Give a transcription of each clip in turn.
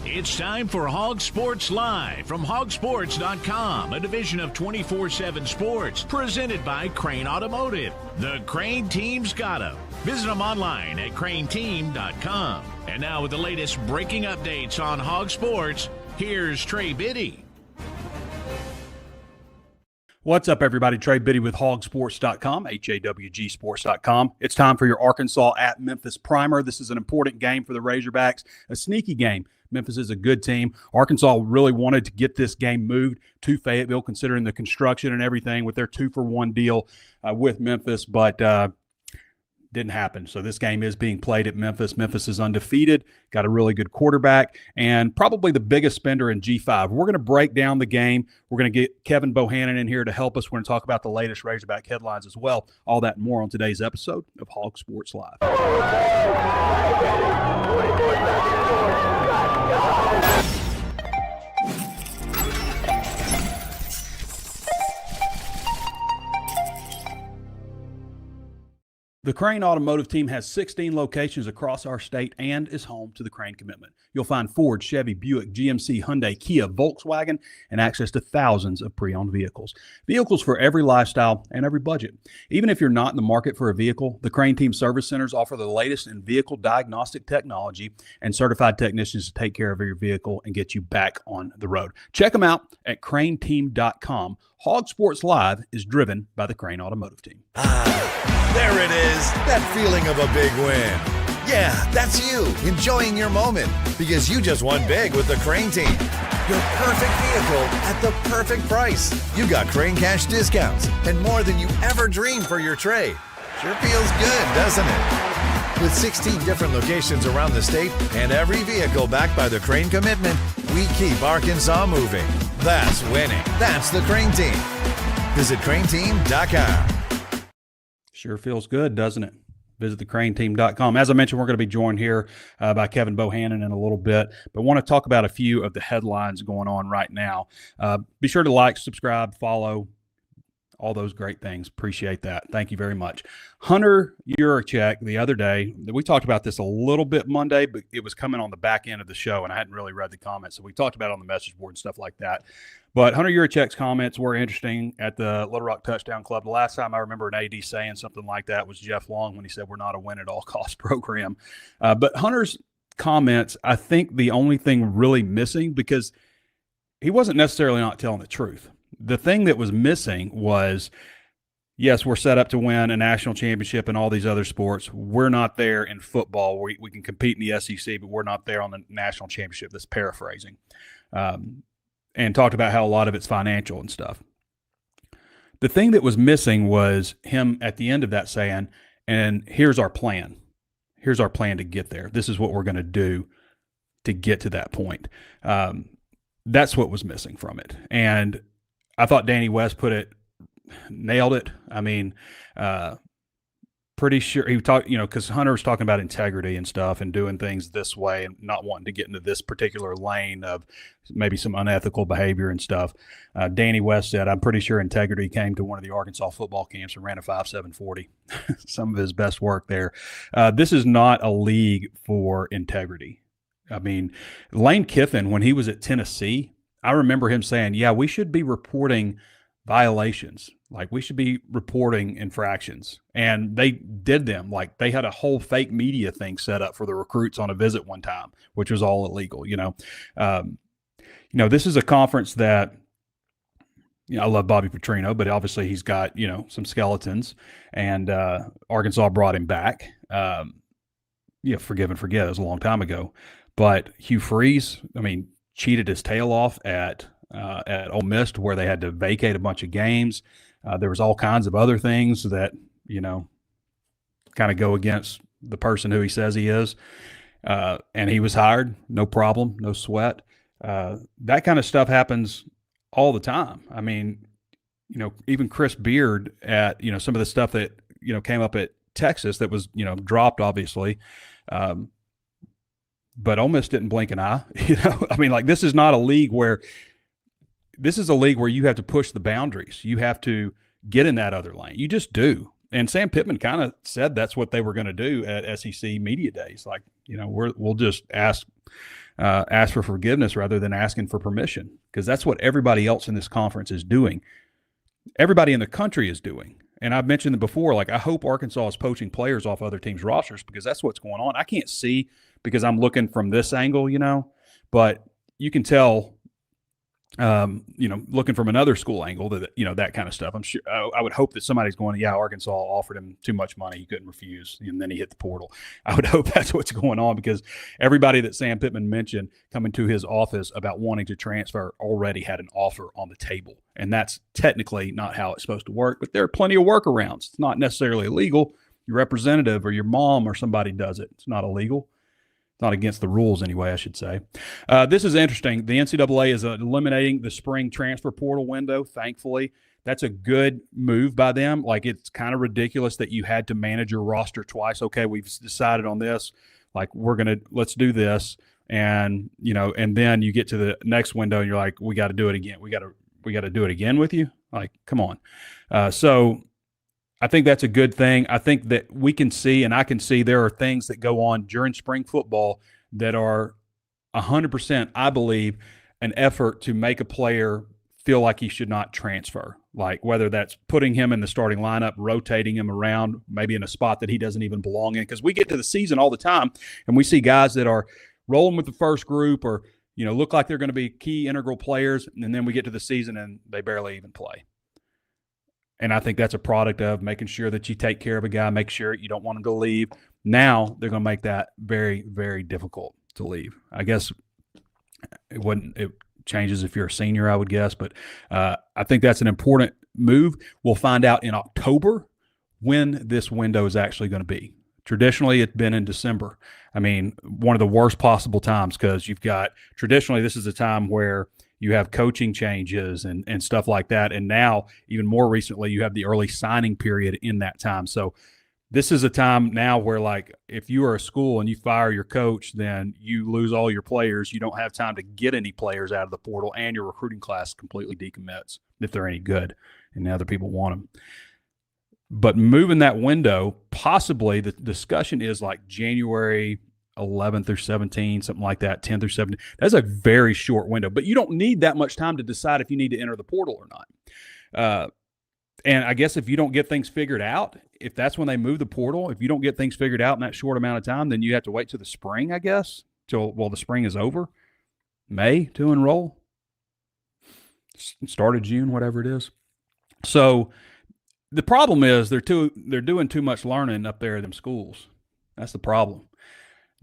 It's time for HawgSports Live from HawgSports.com, a division of 24/7 Sports, presented by Crain Automotive. The Crain team's got 'em. Visit them online at crainteam.com. And now with the latest breaking updates on HawgSports, here's Trey Biddy. What's up, everybody? Trey Biddy with HawgSports.com, HAWGsports.com. It's time for your Arkansas at Memphis primer. This is an important game for the Razorbacks, a sneaky game. Memphis is a good team. Arkansas really wanted to get this game moved to Fayetteville, considering the construction and everything with their 2-for-1 deal with Memphis, but didn't happen. So this game is being played at Memphis. Memphis is undefeated, got a really good quarterback, and probably the biggest spender in G5. We're going to break down the game. We're going to get Kevin Bohannan in here to help us. We're going to talk about the latest Razorback headlines as well. All that and more on today's episode of Hog Sports Live. The Crain Automotive Team has 16 locations across our state and is home to the Crain commitment. You'll find Ford, Chevy, Buick, GMC, Hyundai, Kia, Volkswagen, and access to thousands of pre-owned vehicles. Vehicles for every lifestyle and every budget. Even if you're not in the market for a vehicle, the Crain Team Service Centers offer the latest in vehicle diagnostic technology and certified technicians to take care of your vehicle and get you back on the road. Check them out at crainteam.com. Hog Sports Live is driven by the Crain Automotive Team. There it is, that feeling of a big win. Yeah, that's you, enjoying your moment, because you just won big with the Crain Team. Your perfect vehicle at the perfect price. You got Crain Cash discounts and more than you ever dreamed for your trade. Sure feels good, doesn't it? With 16 different locations around the state and every vehicle backed by the Crain commitment, we keep Arkansas moving. That's winning. That's the Crain Team. Visit crainteam.com. Sure feels good, doesn't it? Visit thecrainteam.com. As I mentioned, we're going to be joined here by Kevin Bohannan in a little bit, but want to talk about a few of the headlines going on right now. Be sure to like, subscribe, follow, all those great things. Appreciate that. Thank you very much. Hunter Yurachek the other day, we talked about this a little bit Monday, but it was coming on the back end of the show, and I hadn't really read the comments, so we talked about it on the message board and stuff like that. But Hunter Yurachek's comments were interesting at the Little Rock Touchdown Club. The last time I remember an AD saying something like that was Jeff Long when he said we're not a win-at-all-cost program. But Hunter's comments, I think the only thing really missing, because he wasn't necessarily not telling the truth. The thing that was missing was, yes, we're set up to win a national championship in all these other sports. We're not there in football. We can compete in the SEC, but we're not there on the national championship. That's paraphrasing. And talked about how a lot of it's financial and stuff. The thing that was missing was him at the end of that saying, and here's our plan. Here's our plan to get there. This is what we're going to do to get to that point. That's what was missing from it. And I thought Danny West nailed it. I mean, pretty sure he talked, because Hunter was talking about integrity and stuff and doing things this way and not wanting to get into this particular lane of maybe some unethical behavior and stuff. Danny West said, I'm pretty sure integrity came to one of the Arkansas football camps and ran a 5.740. Some of his best work there. This is not a league for integrity. I mean, Lane Kiffin, when he was at Tennessee, I remember him saying, yeah, we should be reporting violations. Like, we should be reporting infractions. And they did them. Like, they had a whole fake media thing set up for the recruits on a visit one time, which was all illegal, this is a conference that, I love Bobby Petrino, but obviously he's got, some skeletons, and Arkansas brought him back. Forgive and forget, it was a long time ago. But Hugh Freeze, cheated his tail off at Ole Miss, where they had to vacate a bunch of games. There was all kinds of other things that, kind of go against the person who he says he is. And he was hired, no problem, no sweat. That kind of stuff happens all the time. Even Chris Beard at, some of the stuff that, came up at Texas that was, dropped, obviously. But Ole Miss didn't blink an eye. This is not a league where – this is a league where you have to push the boundaries. You have to get in that other lane. You just do. And Sam Pitman kind of said that's what they were going to do at SEC Media Days. We'll just ask ask for forgiveness rather than asking for permission, because that's what everybody else in this conference is doing. Everybody in the country is doing. And I've mentioned it before, like I hope Arkansas is poaching players off other teams' rosters because that's what's going on. I can't see because I'm looking from this angle, but you can tell, looking from another school angle that, that kind of stuff. I'm sure I would hope that somebody's going, yeah, Arkansas offered him too much money. He couldn't refuse. And then he hit the portal. I would hope that's what's going on because everybody that Sam Pitman mentioned coming to his office about wanting to transfer already had an offer on the table. And that's technically not how it's supposed to work, but there are plenty of workarounds. It's not necessarily illegal. Your representative or your mom or somebody does it. It's not illegal. Not against the rules anyway, I should say. This is interesting. The NCAA is eliminating the spring transfer portal window, thankfully. That's a good move by them. Like, it's kind of ridiculous that you had to manage your roster twice. Okay, we've decided on this. Like, let's do this. And, and then you get to the next window and you're like, we got to do it again. We got to do it again with you? Like, come on. So I think that's a good thing. I think that we can see, and I can see, there are things that go on during spring football that are 100%, I believe, an effort to make a player feel like he should not transfer. Like whether that's putting him in the starting lineup, rotating him around, maybe in a spot that he doesn't even belong in. Because we get to the season all the time and we see guys that are rolling with the first group or, look like they're going to be key integral players. And then we get to the season and they barely even play. And I think that's a product of making sure that you take care of a guy, make sure you don't want him to leave. Now they're going to make that very, very difficult to leave. I guess it changes if you're a senior, I would guess. But I think that's an important move. We'll find out in October when this window is actually going to be. Traditionally, it's been in December. I mean, one of the worst possible times because traditionally this is a time where you have coaching changes and stuff like that. And now, even more recently, you have the early signing period in that time. So this is a time now where, like, if you are a school and you fire your coach, then you lose all your players. You don't have time to get any players out of the portal, and your recruiting class completely decommits if they're any good and other people want them. But moving that window, possibly the discussion is like January 11th or 17th, something like that, 10th or 17th. That's a very short window, but you don't need that much time to decide if you need to enter the portal or not. And I guess if you don't get things figured out, if that's when they move the portal, if you don't get things figured out in that short amount of time, then you have to wait till the spring, I guess, till the spring is over, May to enroll, start of June, whatever it is. So the problem is they're doing too much learning up there in them schools. That's the problem.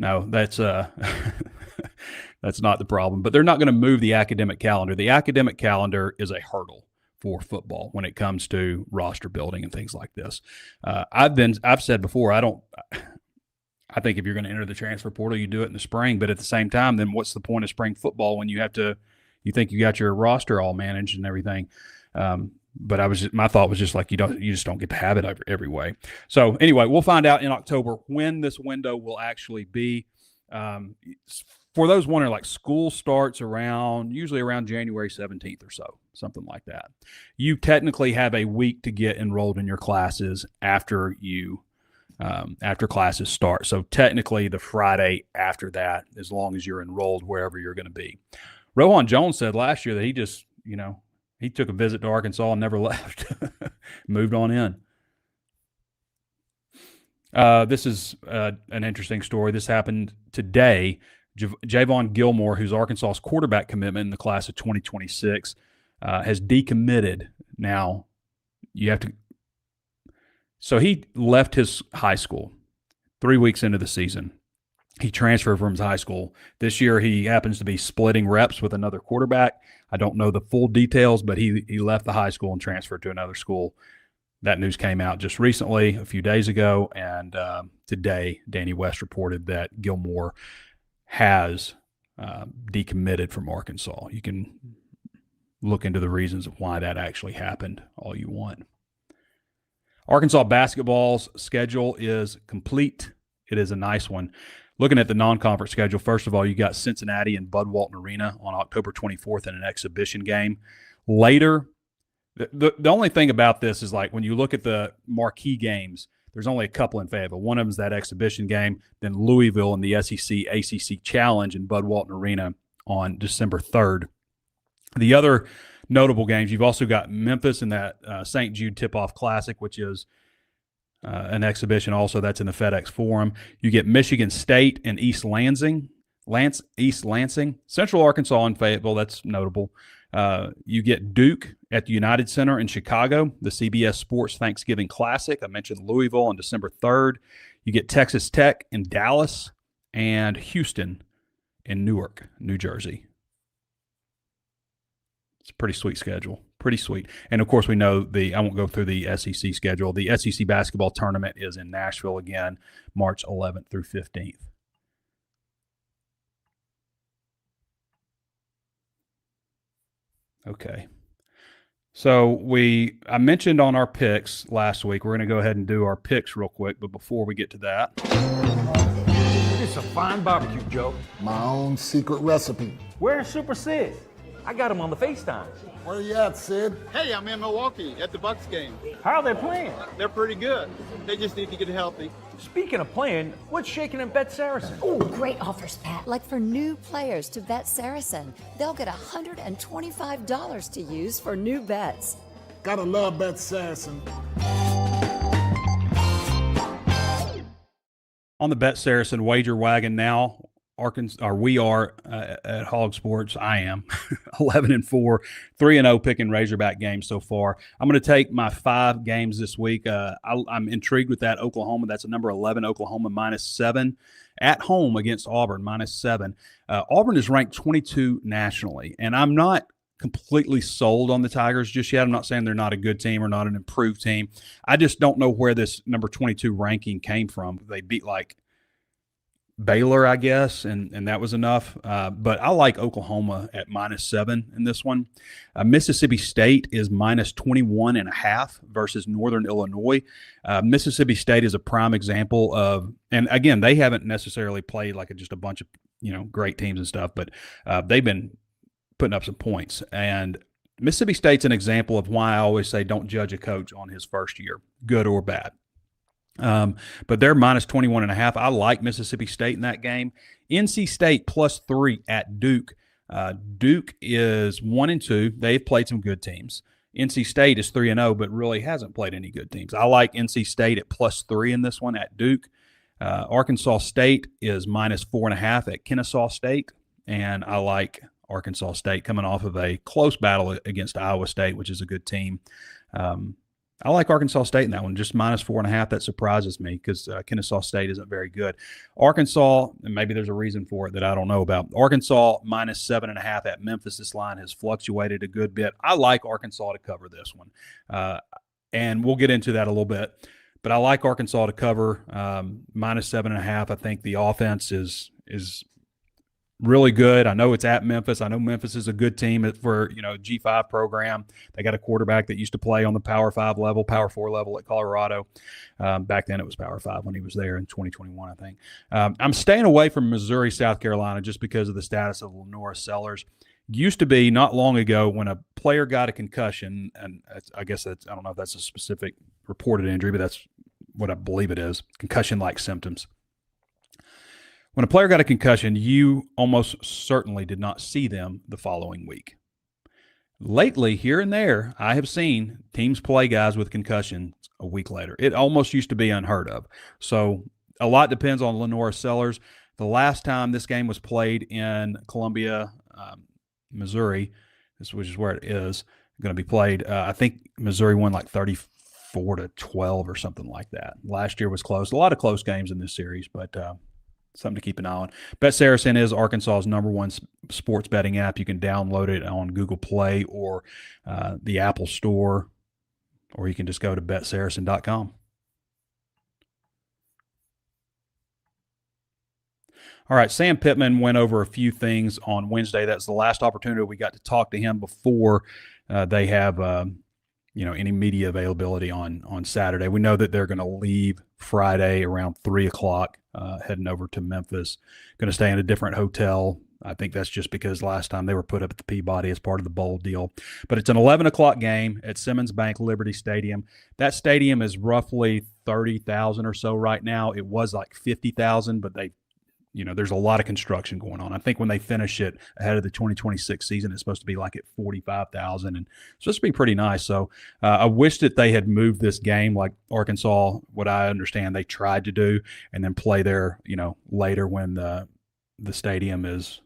No, that's that's not the problem. But they're not going to move the academic calendar. The academic calendar is a hurdle for football when it comes to roster building and things like this. I've said before, I think if you're going to enter the transfer portal, you do it in the spring. But at the same time, then what's the point of spring football when you think you got your roster all managed and everything? But my thought was just like, you just don't get to have it every way. So anyway, we'll find out in October when this window will actually be. For those wondering, like, school starts usually around January 17th or so, something like that. You technically have a week to get enrolled in your classes after classes start. So technically the Friday after that, as long as you're enrolled wherever you're going to be. Rohan Jones said last year that he just, he took a visit to Arkansas and never left, moved on in. This is an interesting story. This happened today. Javon Gilmore, who's Arkansas's quarterback commitment in the class of 2026, has decommitted. Now, so he left his high school 3 weeks into the season. He transferred from his high school. This year, he happens to be splitting reps with another quarterback. I don't know the full details, but he left the high school and transferred to another school. That news came out just recently, a few days ago, and today, Danny West reported that Gilmore has decommitted from Arkansas. You can look into the reasons of why that actually happened all you want. Arkansas basketball's schedule is complete. It is a nice one. Looking at the non-conference schedule, first of all, you got Cincinnati and Bud Walton Arena on October 24th in an exhibition game. Later, the only thing about this is, like, when you look at the marquee games, There's only a couple in Fayetteville. One of them is that exhibition game, then Louisville in the SEC ACC Challenge in Bud Walton Arena on December 3rd. The other notable games, you've also got Memphis in that St. Jude Tip-Off Classic, which is an exhibition also. That's in the FedEx Forum. You get Michigan State and East Lansing. Central Arkansas and Fayetteville, that's notable. You get Duke at the United Center in Chicago, the CBS Sports Thanksgiving Classic. I mentioned Louisville on December 3rd. You get Texas Tech in Dallas and Houston in Newark, New Jersey. It's a pretty sweet schedule. Pretty sweet. And, of course, we know I won't go through the SEC schedule. The SEC basketball tournament is in Nashville again, March 11th through 15th. Okay. So I mentioned on our picks last week, we're going to go ahead and do our picks real quick, but before we get to that. It's a fine barbecue, Joe. My own secret recipe. Where's Super Sid? I got him on the FaceTime. Where you at, Sid? Hey, I'm in Milwaukee at the Bucks game. How are they playing? They're pretty good. They just need to get healthy. Speaking of playing, what's shaking in Bet Saracen? Ooh, great offers, Pat. Like for new players to Bet Saracen, they'll get $125 to use for new bets. Gotta love Bet Saracen. On the Bet Saracen wager wagon now, we are at HawgSports. I am 11-4, 3-0 picking Razorback games so far. I'm going to take my 5 games this week. I'm intrigued with that Oklahoma. That's a number 11 Oklahoma -7 at home against Auburn -7. Auburn is ranked 22 nationally, and I'm not completely sold on the Tigers just yet. I'm not saying they're not a good team or not an improved team. I just don't know where this number 22 ranking came from. They beat like Baylor, I guess, and that was enough. But I like Oklahoma at -7 in this one. Mississippi State is -21.5 versus Northern Illinois. Mississippi State is a prime example of, and again, they haven't necessarily played like just a bunch of great teams and stuff, but they've been putting up some points. And Mississippi State's an example of why I always say don't judge a coach on his first year, good or bad. But they're -21.5. I like Mississippi State in that game. NC State +3 at Duke. Duke is 1-2. They've played some good teams. NC State is 3-0, but really hasn't played any good teams. I like NC State at +3 in this one at Duke. Arkansas State is -4.5 at Kennesaw State, and I like Arkansas State coming off of a close battle against Iowa State, which is a good team. I like Arkansas State in that one, just -4.5. That surprises me because Kennesaw State isn't very good. Arkansas, and maybe there's a reason for it that I don't know about. Arkansas -7.5 at Memphis. This line has fluctuated a good bit. I like Arkansas to cover this one, and we'll get into that a little bit. But I like Arkansas to cover -7.5. I think the offense is really good. I know it's at Memphis. I know Memphis is a good team for G5 program. They got a quarterback that used to play on the Power 5 level, Power 4 level at Colorado. Back then it was Power 5 when he was there in 2021, I think. I'm staying away from Missouri, South Carolina just because of the status of Lenora Sellers. Used to be not long ago when a player got a concussion, and I guess I don't know if that's a specific reported injury, but that's what I believe it is, concussion-like symptoms. When a player got a concussion, you almost certainly did not see them the following week. Lately, here and there, I have seen teams play guys with concussions a week later. It almost used to be unheard of. So a lot depends on Lenora Sellers. The last time this game was played in Columbia, Missouri, which is where it is going to be played, I think Missouri won like 34-12 or something like that. Last year was close. A lot of close games in this series, but something to keep an eye on. Bet Saracen is Arkansas's #1 sports betting app. You can download it on Google Play or the Apple Store, or you can just go to betsaracen.com. All right, Sam Pitman went over a few things on Wednesday. That's the last opportunity we got to talk to him before they have any media availability on Saturday. We know that they're going to leave Friday around 3:00, heading over to Memphis. Going to stay in a different hotel. I think that's just because last time they were put up at the Peabody as part of the bowl deal. But it's an 11:00 game at Simmons Bank Liberty Stadium. That stadium is roughly 30,000 or so right now. It was like 50,000, but there's a lot of construction going on. I think when they finish it ahead of the 2026 season, it's supposed to be like at 45,000, and it's supposed to be pretty nice. So I wish that they had moved this game like Arkansas, what I understand they tried to do, and then play there, later when the stadium is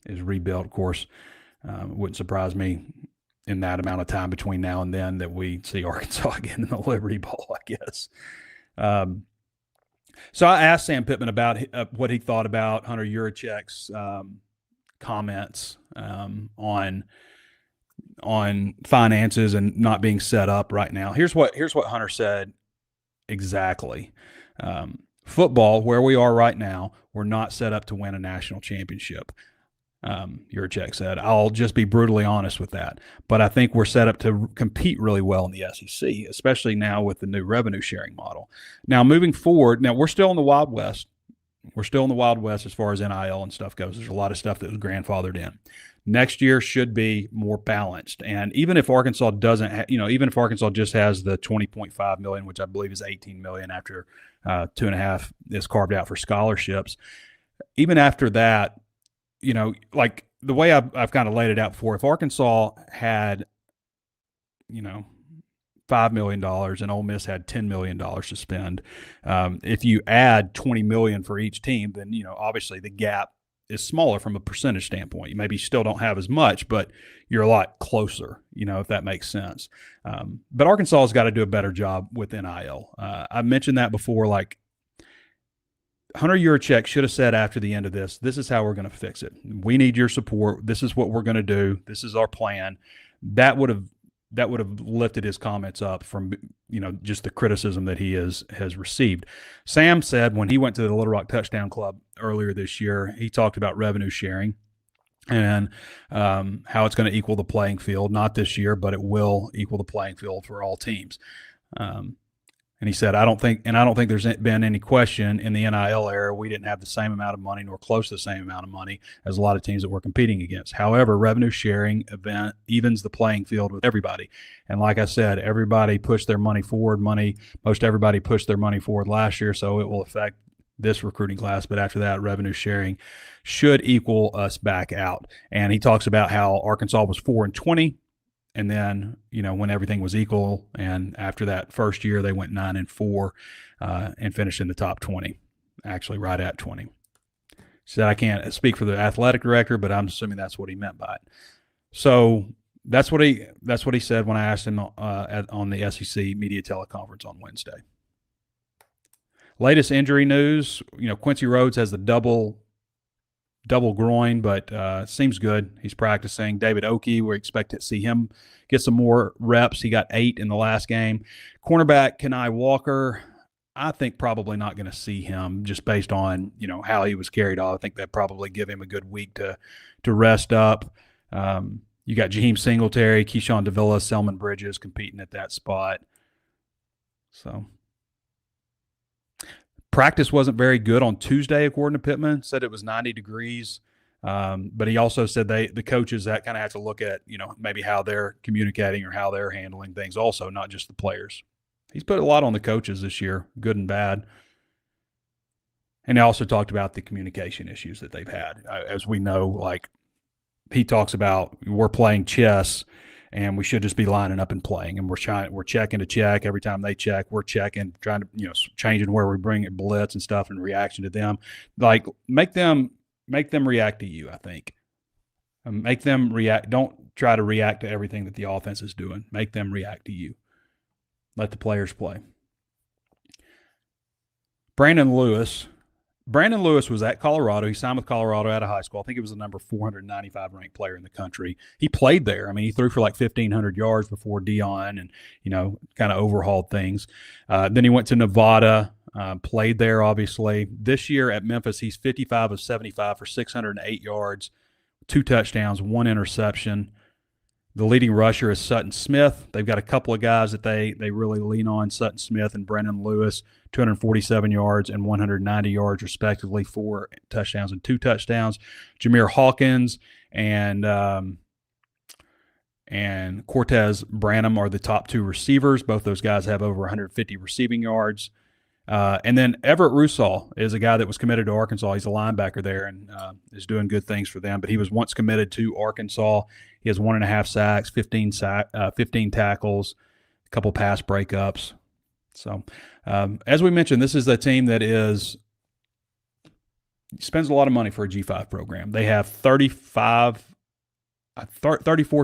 rebuilt. Of course, it wouldn't surprise me in that amount of time between now and then that we see Arkansas again in the Liberty Bowl, I guess. So I asked Sam Pitman about what he thought about Hunter Yurichek's comments on finances and not being set up right now. Here's what Hunter said exactly. Football, where we are right now, we're not set up to win a national championship. Yurichek said, I'll just be brutally honest with that. But I think we're set up to compete really well in the SEC, especially now with the new revenue sharing model. Now, moving forward, we're still in the Wild West. We're still in the Wild West as far as NIL and stuff goes. There's a lot of stuff that was grandfathered in. Next year should be more balanced. And even if Arkansas doesn't, even if Arkansas just has the $20.5 million, which I believe is $18 million after 2.5 is carved out for scholarships, even after that, like the way I've kind of laid it out before, if Arkansas had, $5 million and Ole Miss had $10 million to spend, if you add $20 million for each team, then, obviously the gap is smaller from a percentage standpoint. You maybe still don't have as much, but you're a lot closer, if that makes sense. But Arkansas has got to do a better job with NIL. I mentioned that before, like, Hunter Yurichek should have said after the end of this is how we're going to fix it. We need your support. This is what we're going to do. This is our plan. That would have lifted his comments up from, just the criticism that he has received. Sam said when he went to the Little Rock Touchdown Club earlier this year, he talked about revenue sharing and how it's going to equal the playing field. Not this year, but it will equal the playing field for all teams. And he said, I don't think there's been any question in the NIL era we didn't have the same amount of money nor close to the same amount of money as a lot of teams that we're competing against. However, revenue sharing event evens the playing field with everybody. And like I said, everybody pushed their money forward. Most everybody pushed their money forward last year, so it will affect this recruiting class. But after that, revenue sharing should equal us back out. And he talks about how Arkansas was 4-20. And then, when everything was equal, and after that first year, they went 9-4 and finished in the top 20, actually right at 20. He said, I can't speak for the athletic director, but I'm assuming that's what he meant by it. So that's what he said when I asked him on the SEC media teleconference on Wednesday. Latest injury news, Quincy Rhodes has the double groin, but seems good. He's practicing. David Oki, we expect to see him get some more reps. He got 8 in the last game. Cornerback Kenai Walker, I think probably not going to see him just based on, how he was carried off. I think that probably give him a good week to rest up. You got Jaheim Singletary, Keyshawn Davila, Selman Bridges competing at that spot. So practice wasn't very good on Tuesday, according to Pitman. Said it was 90 degrees. But he also said the coaches that kind of have to look at, maybe how they're communicating or how they're handling things also, not just the players. He's put a lot on the coaches this year, good and bad. And he also talked about the communication issues that they've had. As we know, like he talks about, we're playing chess and we should just be lining up and playing. And we're checking to check every time they check. We're checking, trying to, changing where we bring it, blitz and stuff in reaction to them. Like make them react to you, I think. Make them react. Don't try to react to everything that the offense is doing. Make them react to you. Let the players play. Brandon Lewis was at Colorado. He signed with Colorado out of high school. I think he was the number 495 ranked player in the country. He played there. I mean, he threw for like 1,500 yards before Dion and, kind of overhauled things. Then he went to Nevada, played there, obviously. This year at Memphis, he's 55 of 75 for 608 yards, 2 touchdowns, 1 interception. The leading rusher is Sutton Smith. They've got a couple of guys that they really lean on, Sutton Smith and Brendan Lewis, 247 yards and 190 yards respectively, 4 touchdowns and 2 touchdowns. Jameer Hawkins and Cortez Branham are the top 2 receivers. Both those guys have over 150 receiving yards. And then Everett Rusall is a guy that was committed to Arkansas. He's a linebacker there and is doing good things for them. But he was once committed to Arkansas. He has 1.5 sacks, 15 tackles, a couple pass breakups. So, as we mentioned, this is a team that spends a lot of money for a G5 program. They have 34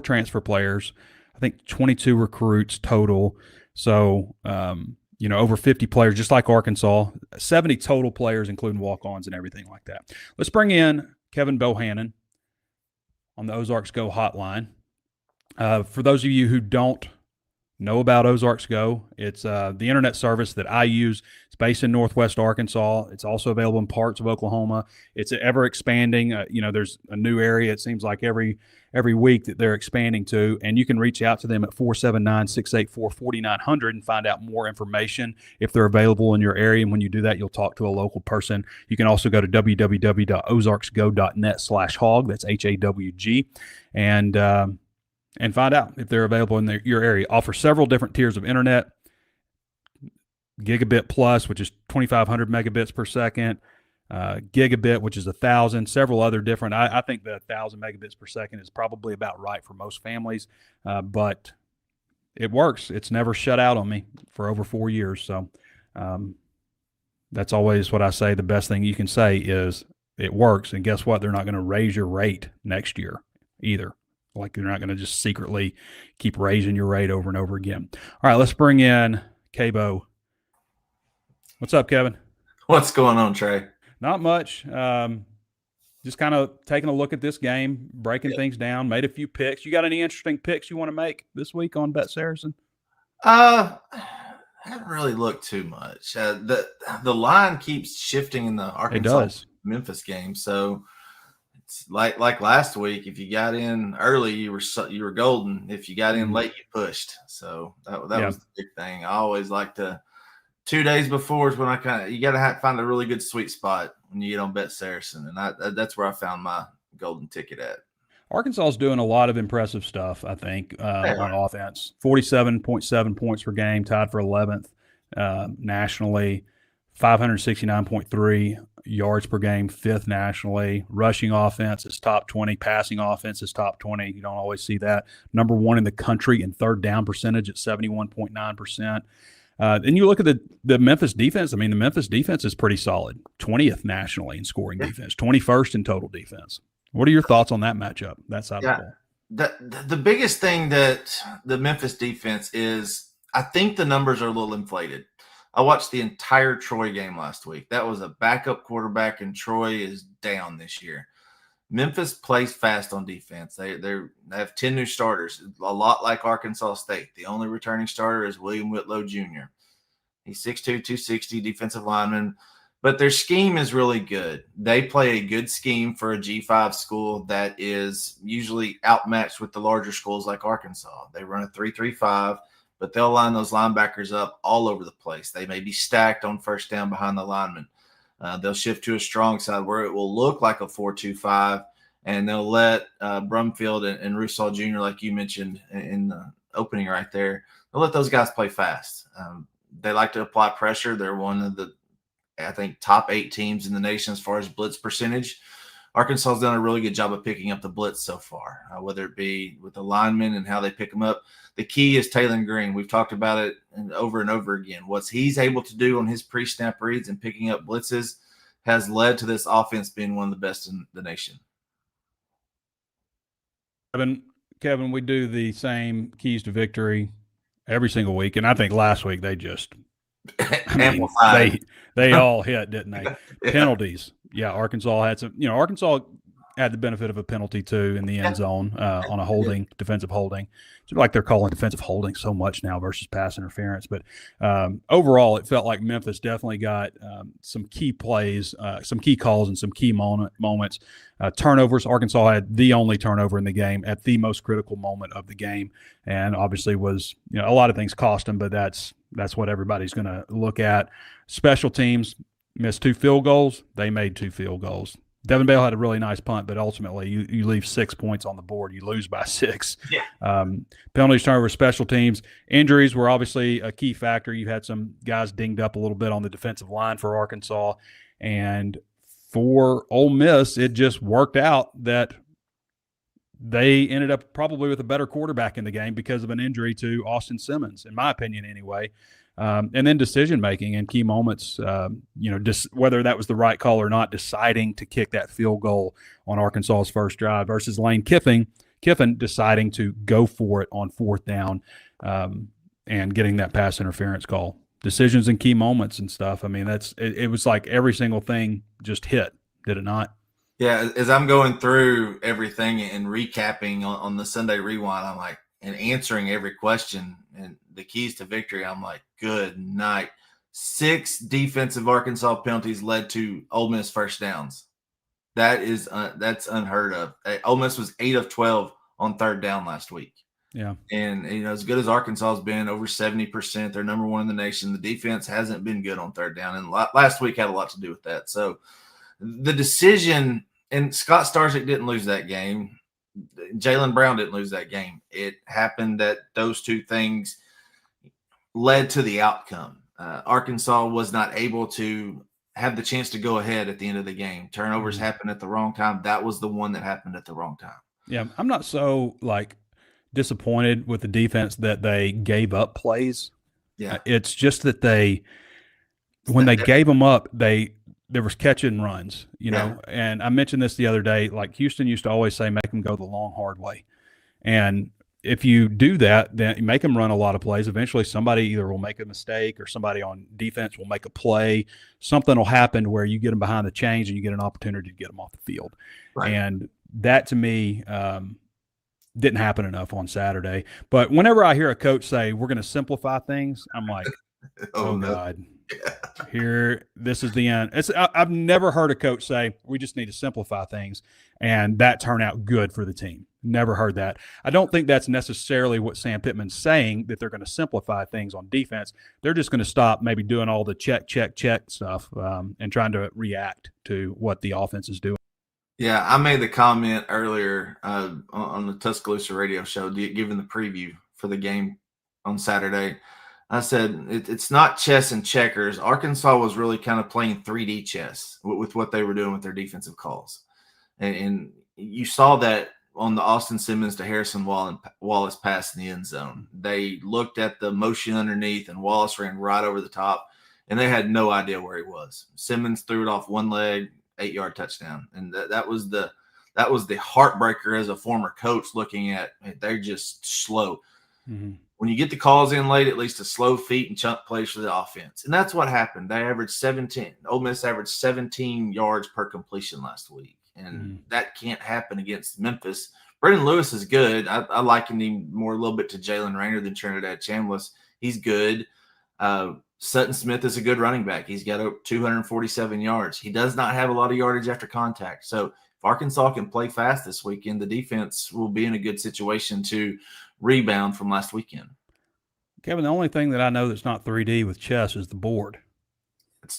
transfer players, I think 22 recruits total. So, over 50 players, just like Arkansas, 70 total players, including walk-ons and everything like that. Let's bring in Kevin Bohannan on the Ozarks Go hotline. For those of you who don't know about Ozarks Go, it's the internet service that I use. It's based in Northwest Arkansas. It's also available in parts of Oklahoma. It's ever expanding. There's a new area, it seems like every week that they're expanding to, and you can reach out to them at 479-684-4900 and find out more information if they're available in your area. And when you do that, you'll talk to a local person. You can also go to www.ozarksgo.net/hawg. That's HAWG, and find out if they're available in your area. Offer several different tiers of internet, Gigabit Plus, which is 2,500 megabits per second, Gigabit, which is 1,000, several other different. I think the 1,000 megabits per second is probably about right for most families, but it works. It's never shut out on me for over 4 years. So that's always what I say. The best thing you can say is it works. And guess what? They're not going to raise your rate next year either. Like, they're not going to just secretly keep raising your rate over and over again. All right, let's bring in K-Bo. What's up, Kevin? What's going on, Trey? Not much. Just kind of taking a look at this game, breaking things down, made a few picks. You got any interesting picks you want to make this week on Bet Saracen? I haven't really looked too much. The line keeps shifting in the Arkansas Memphis game, so it's like last week. If you got in early, you were golden. If you got in late, you pushed. So that was the big thing. I always like to 2 days before is when you got to find a really good sweet spot when you get on Bet Saracen, and that's where I found my golden ticket at. Arkansas is doing a lot of impressive stuff, I think, on offense. 47.7 points per game, tied for 11th nationally. 569.3 yards per game, 5th nationally. Rushing offense is top 20. Passing offense is top 20. You don't always see that. Number 1 in the country in third down percentage at 71.9%. And you look at the Memphis defense. I mean, the Memphis defense is pretty solid. 20th nationally in scoring defense, 21st in total defense. What are your thoughts on that matchup, that side of the ball? The biggest thing that the Memphis defense is, I think the numbers are a little inflated. I watched the entire Troy game last week. That was a backup quarterback, and Troy is down this year. Memphis plays fast on defense. They have 10 new starters, a lot like Arkansas State. The only returning starter is William Whitlow Jr. He's 6'2", 260, defensive lineman. But their scheme is really good. They play a good scheme for a G5 school that is usually outmatched with the larger schools like Arkansas. They run a 3-3-5. But they'll line those linebackers up all over the place. They may be stacked on first down behind the lineman. They'll shift to a strong side where it will look like a 4-2-5, and they'll let Brumfield and Rusall Jr., like you mentioned in the opening right there, they'll let those guys play fast. They like to apply pressure. They're one of the, I think, top 8 teams in the nation as far as blitz percentage. Arkansas has done a really good job of picking up the blitz so far, whether it be with the linemen and how they pick them up. The key is Taylor Green. We've talked about it over and over again. What he's able to do on his pre-snap reads and picking up blitzes has led to this offense being one of the best in the nation. Kevin, we do the same keys to victory every single week, and I think last week they just they all hit, didn't they? Penalties. Yeah, Arkansas had some. Arkansas had the benefit of a penalty too in the end zone on a holding, defensive holding. It's like they're calling defensive holding so much now versus pass interference. But overall, it felt like Memphis definitely got some key plays, some key calls, and some key moments. Turnovers. Arkansas had the only turnover in the game at the most critical moment of the game, and obviously was a lot of things cost them, but that's what everybody's going to look at. Special teams missed 2 field goals. They made 2 field goals. Devin Bale had a really nice punt, but ultimately you leave 6 points on the board. You lose by 6. Yeah. Penalties, turnovers, special teams. Injuries were obviously a key factor. You had some guys dinged up a little bit on the defensive line for Arkansas. And for Ole Miss, it just worked out that they ended up probably with a better quarterback in the game because of an injury to Austin Simmons, in my opinion anyway. And then decision-making and key moments, whether that was the right call or not, deciding to kick that field goal on Arkansas's first drive versus Lane Kiffin deciding to go for it on 4th down and getting that pass interference call. Decisions and key moments and stuff. I mean, it was like every single thing just hit, did it not? Yeah, as I'm going through everything and recapping on the Sunday Rewind, I'm like, and answering every question and the keys to victory, I'm like, good night. 6 defensive Arkansas penalties led to Ole Miss first downs. That's unheard of. Ole Miss was 8 of 12 on 3rd down last week. Yeah. And, as good as Arkansas has been, over 70%, they're number 1 in the nation. The defense hasn't been good on 3rd down. And last week had a lot to do with that. So the decision, and Scott Starzik didn't lose that game. Jaylen Brown didn't lose that game. It happened that those 2 things led to the outcome. Arkansas was not able to have the chance to go ahead at the end of the game. Turnovers happened at the wrong time. That was the one that happened at the wrong time. Yeah, I'm not so disappointed with the defense that they gave up plays. Yeah, it's just that when they gave them up, there was catch and runs, know. And I mentioned this the other day. Like Houston used to always say, make them go the long, hard way. And if you do that, then you make them run a lot of plays. Eventually, somebody either will make a mistake or somebody on defense will make a play. Something will happen where you get them behind the chains and you get an opportunity to get them off the field. Right. And that, to me, didn't happen enough on Saturday. But whenever I hear a coach say, we're going to simplify things, I'm like, oh no. God. Here, this is the end. I've never heard a coach say, we just need to simplify things, and that turn out good for the team. Never heard that. I don't think that's necessarily what Sam Pittman's saying, that they're going to simplify things on defense. They're just going to stop maybe doing all the check stuff and trying to react to what the offense is doing. Yeah, I made the comment earlier on the Tuscaloosa radio show, giving the preview for the game on Saturday. I said, it's not chess and checkers. Arkansas was really kind of playing 3D chess with what they were doing with their defensive calls. And you saw that on the Austin Simmons to Harrison Wallace pass in the end zone. They looked at the motion underneath, and Wallace ran right over the top, and they had no idea where he was. Simmons threw it off one leg, 8-yard touchdown. And that was the heartbreaker as a former coach, looking at they're just slow. Mm-hmm. When you get the calls in late, at least a slow feet and chunk plays for the offense. And that's what happened. They averaged 17. Ole Miss averaged 17 yards per completion last week. And that can't happen against Memphis. Brendan Lewis is good. I liken him more a little bit to Jalen Raynor than Trinidad Chambliss. He's good. Sutton Smith is a good running back. He's got 247 yards. He does not have a lot of yardage after contact. So if Arkansas can play fast this weekend, the defense will be in a good situation to rebound from last weekend. Kevin, the only thing that I know that's not 3D with chess is the board.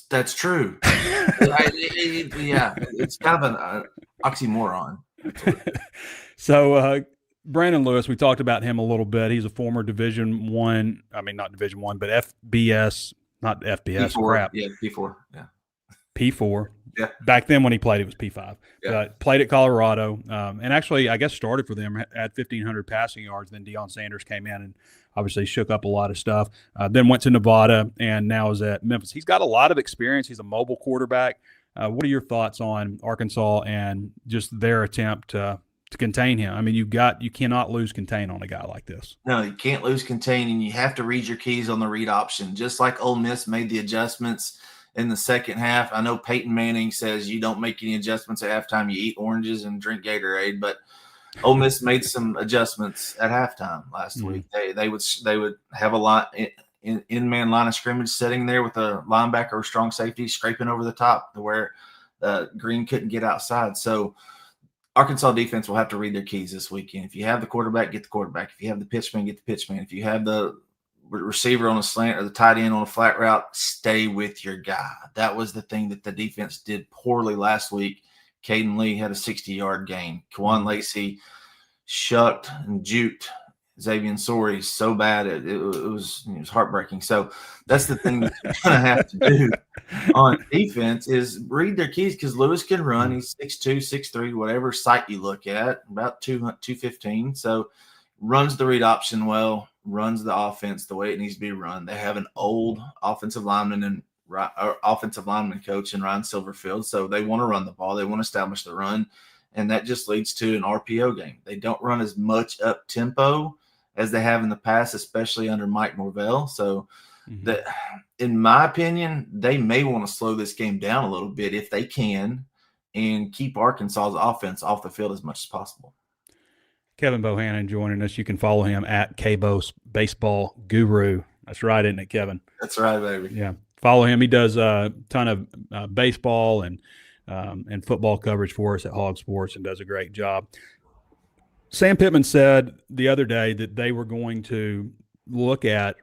That's true. Yeah, it's kind of an oxymoron. So Brandon Lewis, we talked about him a little bit. He's a former Division One. I mean, not Division One, but FBS, not FBS. P4, crap. Yeah, P4. Yeah. P4. Yeah. Back then when he played, it was P5. Yeah. Played at Colorado, and actually, I guess started for them at 1,500 passing yards. Then Deion Sanders came in and obviously shook up a lot of stuff. Then went to Nevada, and now is at Memphis. He's got a lot of experience. He's a mobile quarterback. What are your thoughts on Arkansas and just their attempt to contain him? I mean, you cannot lose contain on a guy like this. No, you can't lose contain, and you have to read your keys on the read option. Just like Ole Miss made the adjustments in the second half. I know Peyton Manning says you don't make any adjustments at halftime. You eat oranges and drink Gatorade, but Ole Miss made some adjustments at halftime last week. They would have a lot in man line of scrimmage sitting there with a linebacker or strong safety scraping over the top to where Green couldn't get outside. So Arkansas defense will have to read their keys this weekend. If you have the quarterback, get the quarterback. If you have the pitchman, get the pitchman. If you have the receiver on a slant or the tight end on a flat route, stay with your guy. That was the thing that the defense did poorly last week. Caden Lee had a 60-yard gain. Kawan Lacey shucked and juked Xavier Sori so bad it was heartbreaking. So that's the thing that you're going to have to do on defense is read their keys, because Lewis can run. He's 6'2", 6'3", whatever site you look at, about 215. So runs the read option well, runs the offense the way it needs to be run. They have an old offensive lineman coach in Ryan Silverfield, so they want to run the ball. They want to establish the run, and that just leads to an RPO game. They don't run as much up tempo as they have in the past, especially under Mike Norvell. So in my opinion, they may want to slow this game down a little bit if they can and keep Arkansas's offense off the field as much as possible. Kevin Bohannan joining us. You can follow him at K-Bos Baseball Guru. That's right, isn't it, Kevin? That's right, baby. Yeah. Follow him. He does a ton of baseball and football coverage for us at HawgSports and does a great job. Sam Pitman said the other day that they were going to look at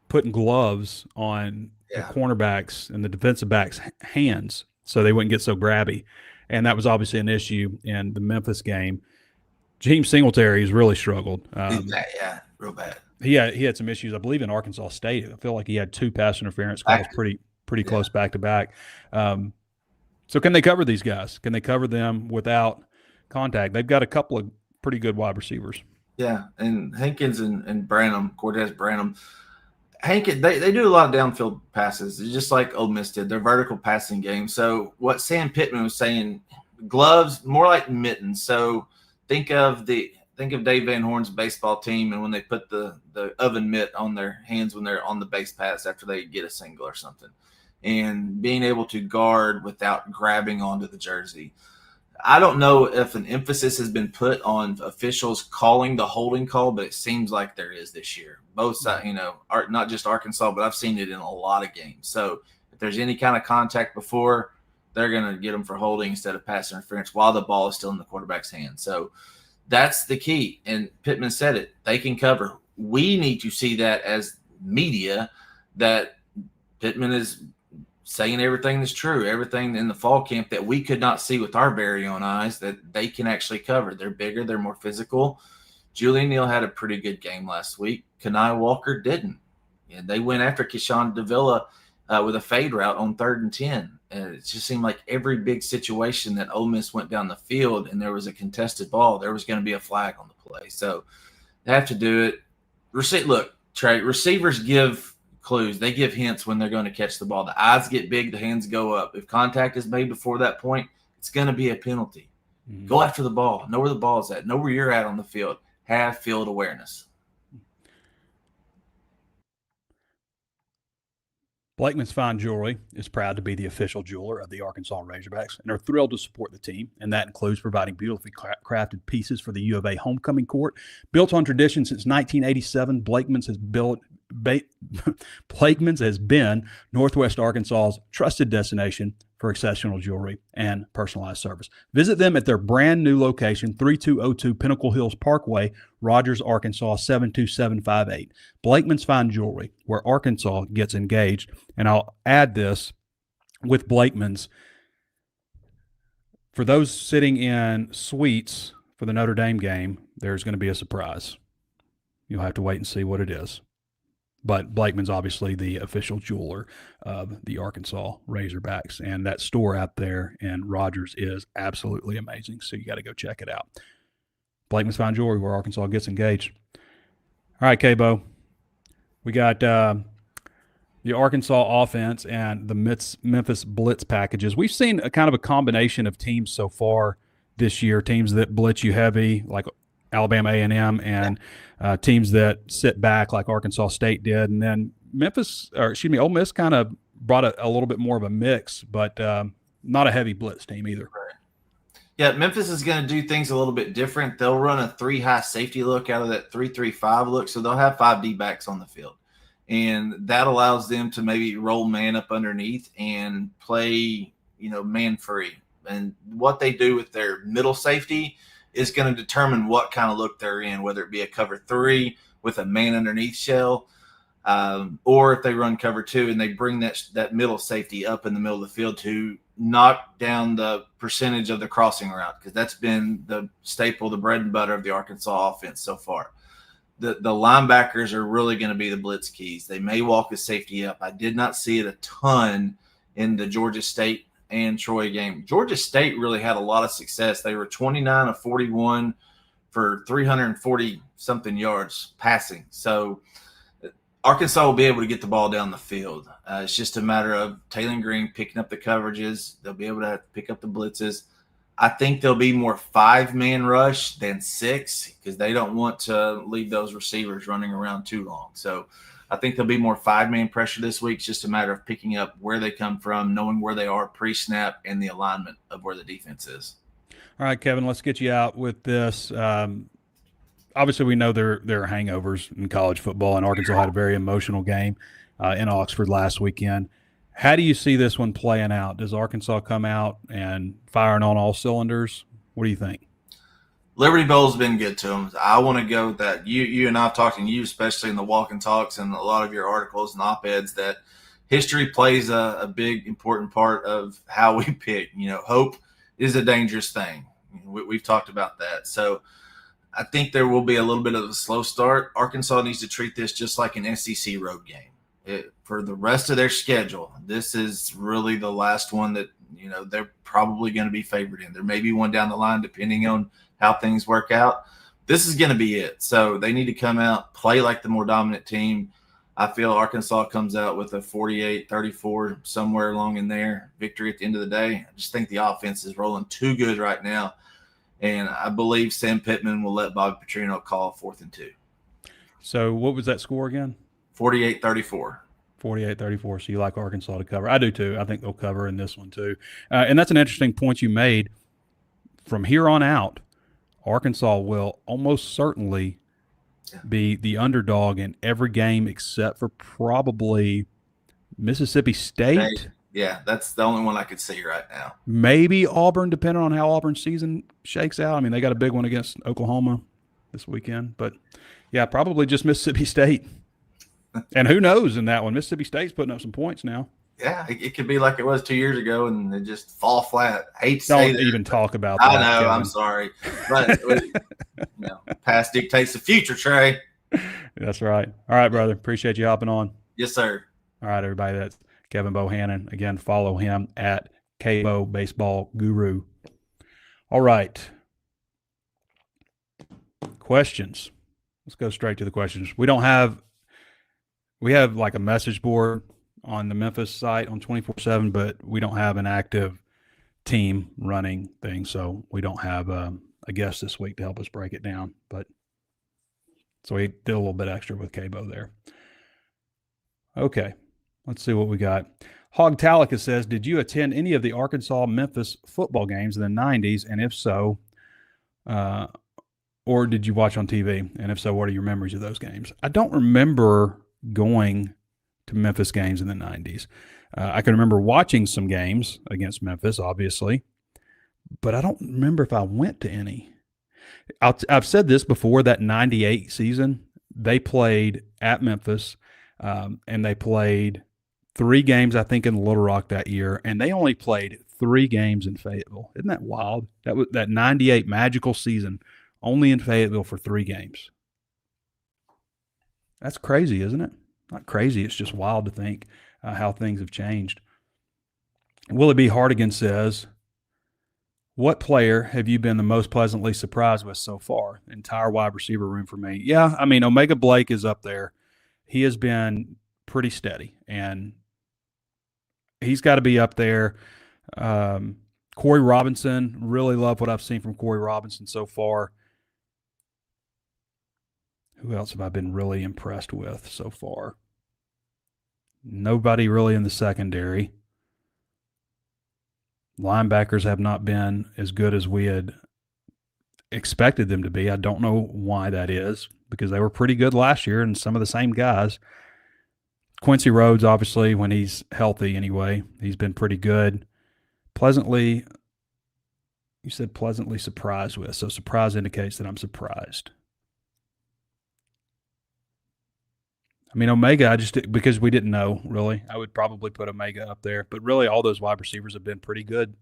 putting gloves on the cornerbacks and the defensive backs' hands so they wouldn't get so grabby. And that was obviously an issue in the Memphis game. James Singletary has really struggled. Real bad. He had some issues, I believe, in Arkansas State. I feel like he had 2 pass interference calls pretty close back to back. So can they cover these guys? Can they cover them without contact? They've got a couple of pretty good wide receivers. Yeah, and Hankins and Branham, Cortez Branham. Hankins, they do a lot of downfield passes, just like Ole Miss did. Their vertical passing game. So what Sam Pitman was saying, gloves, more like mittens. So think of Dave Van Horn's baseball team, and when they put the oven mitt on their hands when they're on the base pass after they get a single or something, and being able to guard without grabbing onto the jersey. I don't know if an emphasis has been put on officials calling the holding call, but it seems like there is this year. Both sides, not just Arkansas, but I've seen it in a lot of games. So if there's any kind of contact before, they're going to get them for holding instead of pass interference while the ball is still in the quarterback's hand. So that's the key. And Pittman said it. They can cover. We need to see that as media, that Pittman is saying everything is true, everything in the fall camp that we could not see with our very own eyes, that they can actually cover. They're bigger. They're more physical. Julian Neal had a pretty good game last week. Kanai Walker didn't. And they went after Keyshawn Davila with a fade route on 3rd and 10. And it just seemed like every big situation that Ole Miss went down the field and there was a contested ball, there was going to be a flag on the play. So they have to do it. Look, Trey, receivers give clues. They give hints when they're going to catch the ball. The eyes get big, the hands go up. If contact is made before that point, it's going to be a penalty. Go after the ball. Know where the ball is at. Know where you're at on the field. Have field awareness. Blakeman's Fine Jewelry is proud to be the official jeweler of the Arkansas Razorbacks and are thrilled to support the team, and that includes providing beautifully crafted pieces for the U of A homecoming court. Built on tradition since 1987, Blakeman's has been Northwest Arkansas's trusted destination for exceptional jewelry and personalized service. Visit them at their brand new location, 3202 Pinnacle Hills Parkway, Rogers, Arkansas, 72758. Blakeman's Fine Jewelry, where Arkansas gets engaged. And I'll add this with Blakeman's. For those sitting in suites for the Notre Dame game, there's going to be a surprise. You'll have to wait and see what it is. But Blakeman's obviously the official jeweler of the Arkansas Razorbacks. And that store out there in Rogers is absolutely amazing. So you got to go check it out. Blakeman's Fine Jewelry, where Arkansas gets engaged. All right, K-Bo. We got the Arkansas offense and the Memphis Blitz packages. We've seen a kind of a combination of teams so far this year, teams that blitz you heavy, like Alabama A&M, and teams that sit back like Arkansas State did. And then Ole Miss kind of brought a little bit more of a mix, but not a heavy blitz team either. Yeah, Memphis is going to do things a little bit different. They'll run a 3-high safety look out of that 3-3-5 look, so they'll have 5 D-backs on the field. And that allows them to maybe roll man up underneath and play, man free. And what they do with their middle safety is going to determine what kind of look they're in, whether it be a cover 3 with a man underneath shell, or if they run cover 2 and they bring that middle safety up in the middle of the field to knock down the percentage of the crossing route, because that's been the staple, the bread and butter of the Arkansas offense so far. The linebackers are really going to be the blitz keys. They may walk a safety up. I did not see it a ton in the Georgia State and Troy game. Georgia State really had a lot of success. They were 29 of 41 for 340-something yards passing. So Arkansas will be able to get the ball down the field. It's just a matter of Taylor Green picking up the coverages. They'll be able to pick up the blitzes. I think there'll be more 5-man rush than 6, because they don't want to leave those receivers running around too long. So I think there'll be more 5-man pressure this week. It's just a matter of picking up where they come from, knowing where they are pre-snap, and the alignment of where the defense is. All right, Kevin, let's get you out with this. Obviously, we know there are hangovers in college football, and Arkansas had a very emotional game in Oxford last weekend. How do you see this one playing out? Does Arkansas come out and firing on all cylinders? What do you think? Liberty Bowl's been good to them. I want to go with that. You and I have talked, and you especially in the walk and talks and a lot of your articles and op-eds, that history plays a big, important part of how we pick. Hope is a dangerous thing. We've talked about that. So I think there will be a little bit of a slow start. Arkansas needs to treat this just like an SEC road game. For the rest of their schedule, this is really the last one that, they're probably going to be favored in. There may be one down the line depending on how things work out. This is going to be it. So they need to come out, play like the more dominant team. I feel Arkansas comes out with a 48-34, somewhere along in there, victory at the end of the day. I just think the offense is rolling too good right now. And I believe Sam Pitman will let Bobby Petrino call 4th and 2. So what was that score again? 48-34. 48-34. So you like Arkansas to cover. I do too. I think they'll cover in this one too. And that's an interesting point you made. From here on out, Arkansas will almost certainly be the underdog in every game except for probably Mississippi State. Yeah, that's the only one I could see right now. Maybe Auburn, depending on how Auburn's season shakes out. I mean, they got a big one against Oklahoma this weekend. But, yeah, probably just Mississippi State. And who knows in that one? Mississippi State's putting up some points now. Yeah, it could be like it was 2 years ago and they just fall flat. Don't even talk about that. I know, Kevin. I'm sorry. But past dictates the future, Trey. That's right. All right, brother. Appreciate you hopping on. Yes, sir. All right, everybody. That's Kevin Bohannan. Again, follow him at KBO Baseball Guru. All right. Questions. Let's go straight to the questions. We have like a message board on the Memphis site on 24/7, but we don't have an active team running thing, so we don't have a guest this week to help us break it down. But so we did a little bit extra with KBO there. Okay, let's see what we got. Hog Talica says, did you attend any of the Arkansas-Memphis football games in the 90s? And if so, or did you watch on TV? And if so, what are your memories of those games? I don't remember going to Memphis games in the 90s. I can remember watching some games against Memphis, obviously, but I don't remember if I went to any. I've said this before, that 98 season, they played at Memphis, and they played 3 games, I think, in Little Rock that year, and they only played 3 games in Fayetteville. Isn't that wild? That was that 98 magical season, only in Fayetteville for 3 games. That's crazy, isn't it? Not crazy. It's just wild to think how things have changed. Willie B. Hardigan says, what player have you been the most pleasantly surprised with so far? Entire wide receiver room for me. Yeah, I mean, Omega Blake is up there. He has been pretty steady, and he's got to be up there. Corey Robinson, really love what I've seen from Corey Robinson so far. Who else have I been really impressed with so far? Nobody really in the secondary. Linebackers have not been as good as we had expected them to be. I don't know why that is, because they were pretty good last year and some of the same guys. Quincy Rhodes, obviously, when he's healthy anyway, he's been pretty good. You said pleasantly surprised with, so surprise indicates that I'm surprised. I mean, Omega, because we didn't know, really. I would probably put Omega up there. But really, all those wide receivers have been pretty good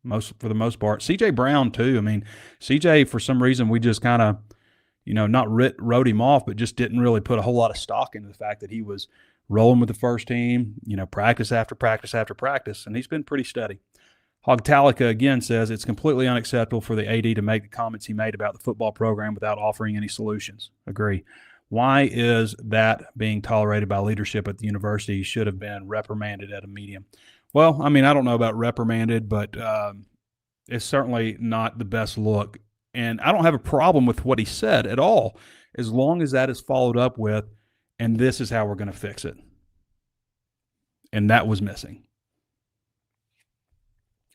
for the most part. C.J. Brown, too. I mean, C.J., for some reason, we just kind of, not wrote him off, but just didn't really put a whole lot of stock into the fact that he was rolling with the first team, practice after practice after practice, and he's been pretty steady. Hogtalica, again, says it's completely unacceptable for the AD to make the comments he made about the football program without offering any solutions. Agree. Why is that being tolerated by leadership at the university? He should have been reprimanded at a medium. Well, I mean, I don't know about reprimanded, but it's certainly not the best look. And I don't have a problem with what he said at all, as long as that is followed up with, and this is how we're going to fix it. And that was missing.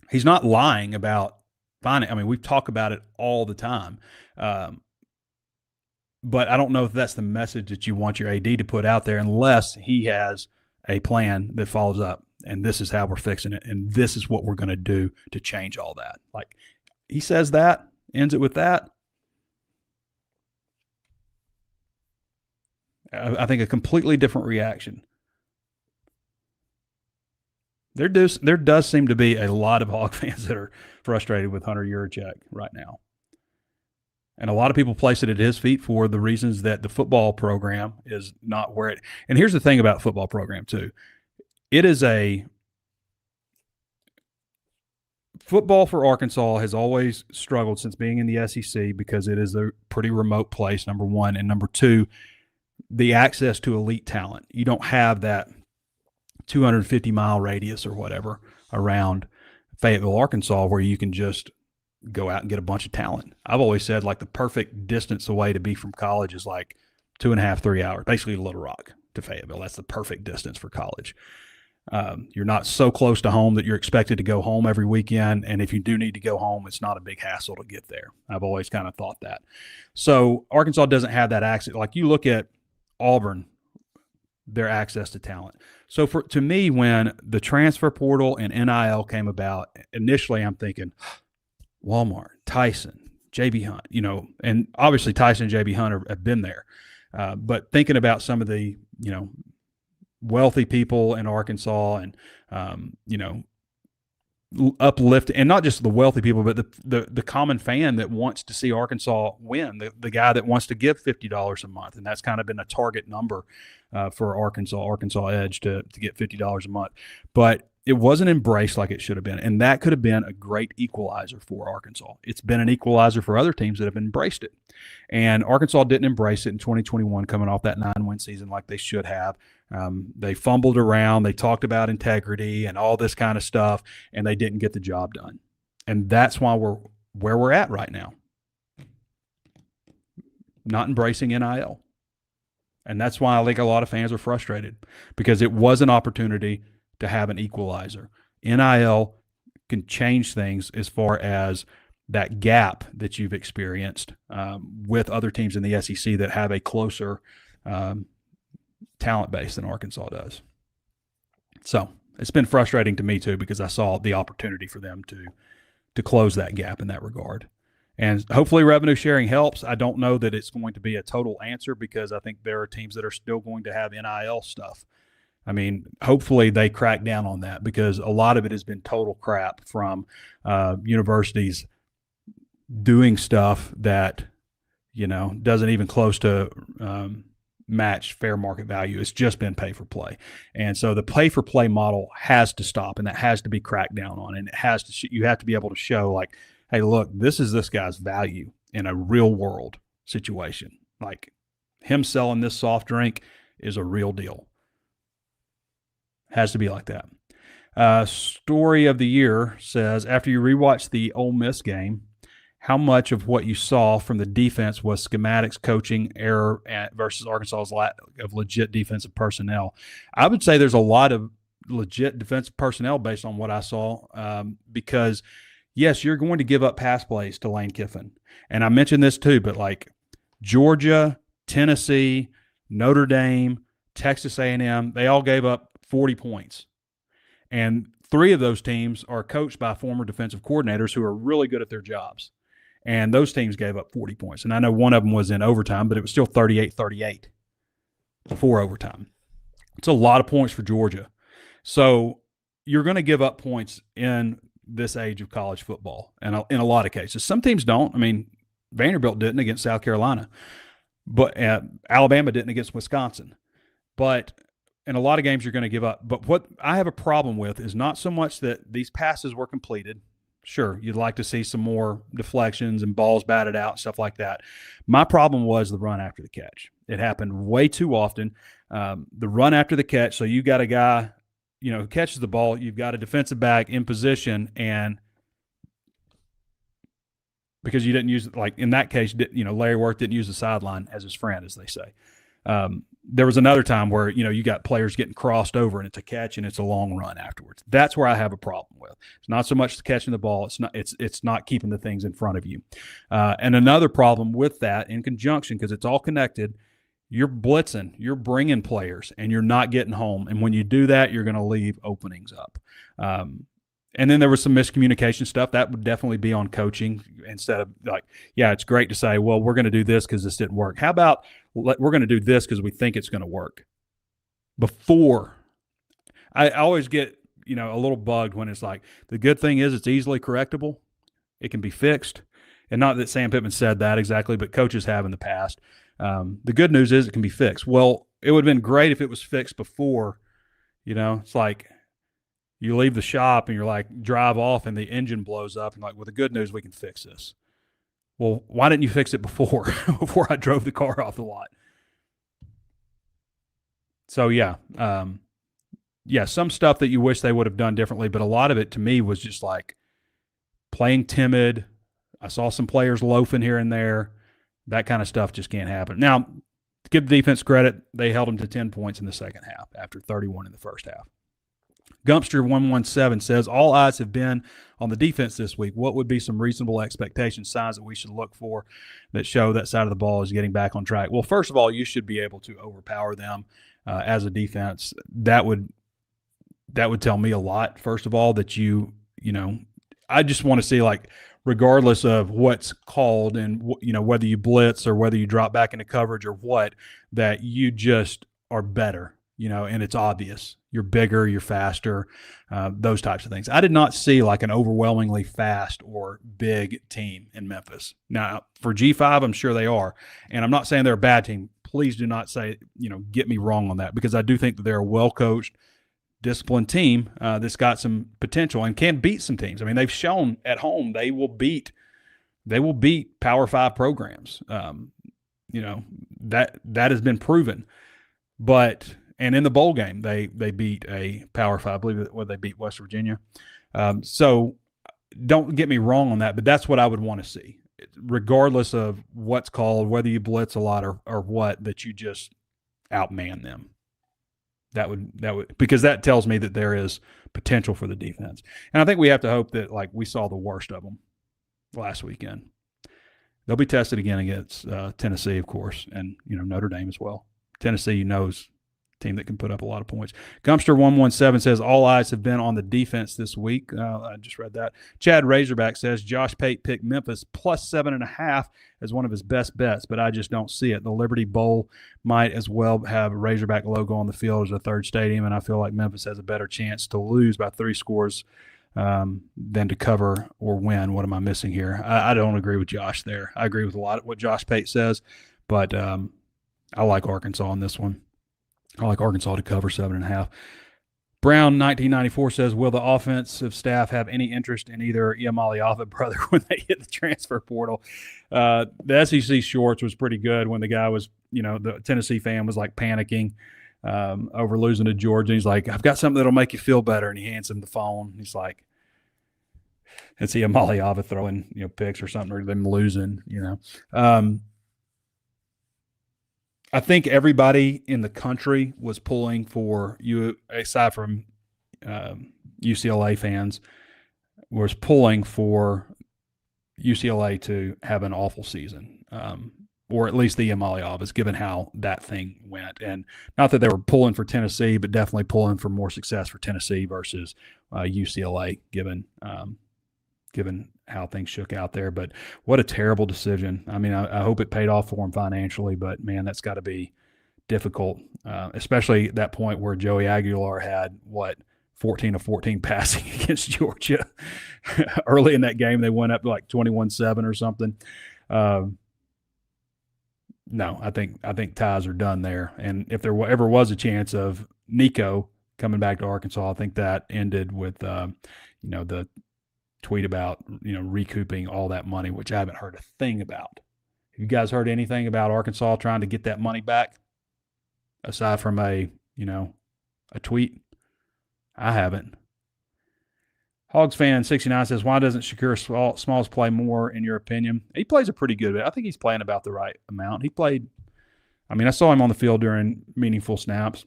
He's not lying about finding. I mean, we talk about it all the time. But I don't know if that's the message that you want your AD to put out there, unless he has a plan that follows up. And this is how we're fixing it. And this is what we're going to do to change all that. Like, he says that, ends it with that. I think a completely different reaction. There does seem to be a lot of Hog fans that are frustrated with Hunter Yurachek right now. And a lot of people place it at his feet for the reasons that the football program is not where it – and here's the thing about football program too. It is football for Arkansas has always struggled since being in the SEC because it is a pretty remote place, number one. And number two, the access to elite talent. You don't have that 250-mile radius or whatever around Fayetteville, Arkansas, where you can just go out and get a bunch of talent. I've always said, like, the perfect distance away to be from college is like 2.5, 3 hours, basically Little Rock to Fayetteville. That's the perfect distance for college. You're not so close to home that you're expected to go home every weekend. And if you do need to go home, it's not a big hassle to get there. I've always kind of thought that. So Arkansas doesn't have that access. Like, you look at Auburn, their access to talent. So to me, when the transfer portal and NIL came about, initially I'm thinking Walmart, Tyson, J.B. Hunt, and obviously Tyson and J.B. Hunt have been there. But thinking about some of the, wealthy people in Arkansas and, uplift, and not just the wealthy people, but the common fan that wants to see Arkansas win, the guy that wants to give $50 a month. And that's kind of been a target number for Arkansas Edge to get $50 a month. But it wasn't embraced like it should have been. And that could have been a great equalizer for Arkansas. It's been an equalizer for other teams that have embraced it. And Arkansas didn't embrace it in 2021, coming off that 9-win season like they should have. They fumbled around. They talked about integrity and all this kind of stuff, and they didn't get the job done. And that's why we're where we're at right now. Not embracing NIL. And that's why I think a lot of fans are frustrated, because it was an opportunity to have an equalizer. NIL can change things as far as that gap that you've experienced with other teams in the SEC that have a closer talent base than Arkansas does. So it's been frustrating to me too, because I saw the opportunity for them to close that gap in that regard. And hopefully revenue sharing helps. I don't know that it's going to be a total answer, because I think there are teams that are still going to have NIL stuff. I mean, hopefully they crack down on that, because a lot of it has been total crap from universities doing stuff that, doesn't even close to match fair market value. It's just been pay for play. And so the pay for play model has to stop, and that has to be cracked down on. And it has to, you have to be able to show, like, hey, look, this is this guy's value in a real world situation. Like, him selling this soft drink is a real deal. Has to be like that. Story of the year says, after you rewatch the Ole Miss game, how much of what you saw from the defense was schematics, coaching error versus Arkansas's lack of legit defensive personnel. I would say there's a lot of legit defensive personnel based on what I saw, because yes, you're going to give up pass plays to Lane Kiffin. And I mentioned this too, but like Georgia, Tennessee, Notre Dame, Texas A&M, they all gave up 40 points. And 3 of those teams are coached by former defensive coordinators who are really good at their jobs. And those teams gave up 40 points. And I know one of them was in overtime, but it was still 38-38 before overtime. It's a lot of points for Georgia. So you're going to give up points in this age of college football, and in a lot of cases. Some teams don't. I mean, Vanderbilt didn't against South Carolina, but Alabama didn't against Wisconsin. But in a lot of games, you're going to give up. But what I have a problem with is not so much that these passes were completed. Sure, you'd like to see some more deflections and balls batted out, stuff like that. My problem was the run after the catch. It happened way too often. The run after the catch, so you got a guy, who catches the ball, you've got a defensive back in position, and because you didn't use, like in that case, Larry Worth didn't use the sideline as his friend, as they say. There was another time where, you got players getting crossed over and it's a catch and it's a long run afterwards. That's where I have a problem with. It's not so much catching the ball. It's not keeping the things in front of you. And another problem with that in conjunction, because it's all connected, you're blitzing, you're bringing players, and you're not getting home. And when you do that, you're going to leave openings up. And then there was some miscommunication stuff. That would definitely be on coaching instead of like, yeah, it's great to say, well, we're going to do this because this didn't work. How about we're going to do this because we think it's going to work? Before, I always get, a little bugged when it's like, the good thing is it's easily correctable. It can be fixed. And not that Sam Pitman said that exactly, but coaches have in the past. The good news is it can be fixed. Well, it would have been great if it was fixed before. It's like you leave the shop and you're like, drive off and the engine blows up and like, well, the good news, we can fix this. Well, why didn't you fix it before I drove the car off the lot? So yeah, some stuff that you wish they would have done differently, but a lot of it to me was just like playing timid. I saw some players loafing here and there. That kind of stuff just can't happen. Now, to give the defense credit, they held them to 10 points in the second half after 31 in the first half. Gumpster117 says, all eyes have been on the defense this week. What would be some reasonable expectations, signs that we should look for that show that side of the ball is getting back on track? Well, first of all, you should be able to overpower them as a defense. That would tell me a lot, first of all, that I just want to see, like, regardless of what's called and, whether you blitz or whether you drop back into coverage or what, that you just are better, and it's obvious. You're bigger, you're faster, those types of things. I did not see like an overwhelmingly fast or big team in Memphis. Now, for G5, I'm sure they are. And I'm not saying they're a bad team. Please do not say, get me wrong on that, because I do think that they're a well-coached, disciplined team that's got some potential and can beat some teams. I mean, they've shown at home they will beat Power 5 programs. That has been proven. And in the bowl game, they beat a Power 5. I believe they beat West Virginia. So don't get me wrong on that, but that's what I would want to see, regardless of what's called, whether you blitz a lot or what, that you just outman them. That would because that tells me that there is potential for the defense. And I think we have to hope that, like, we saw the worst of them last weekend. They'll be tested again against Tennessee, of course, and Notre Dame as well. Tennessee knows team that can put up a lot of points. Gumpster117 says, all eyes have been on the defense this week. I just read that. Chad Razorback says, Josh Pate picked Memphis plus 7.5 as one of his best bets, but I just don't see it. The Liberty Bowl might as well have a Razorback logo on the field as a third stadium, and I feel like Memphis has a better chance to lose by 3 scores than to cover or win. What am I missing here? I don't agree with Josh there. I agree with a lot of what Josh Pate says, but I like Arkansas on this one. I like Arkansas to cover 7.5. Brown 1994 says, will the offensive staff have any interest in either Iamaleava brother when they hit the transfer portal? The SEC shorts was pretty good when the guy was, the Tennessee fan was like panicking over losing to Georgia. He's like, I've got something that'll make you feel better. And he hands him the phone. He's like, and see Amaliava throwing, picks or something, or them losing, I think everybody in the country was pulling for you, aside from UCLA fans, was pulling for UCLA to have an awful season, or at least the Amaliavas, given how that thing went. And not that they were pulling for Tennessee, but definitely pulling for more success for Tennessee versus UCLA, given how things shook out there. But what a terrible decision. I mean, I hope it paid off for them financially, but man, that's got to be difficult, especially at that point where Joey Aguilar had 14 of 14 passing against Georgia. Early in that game, they went up like 21-7 or something. No, I think ties are done there. And if there ever was a chance of Nico coming back to Arkansas, I think that ended with, the tweet about, recouping all that money, which I haven't heard a thing about. Have you guys heard anything about Arkansas trying to get that money back aside from a tweet? I haven't. Hogs fan 69 says, why doesn't Shakur Smalls play more in your opinion? He plays a pretty good. I think he's playing about the right amount. He played, I saw him on the field during meaningful snaps.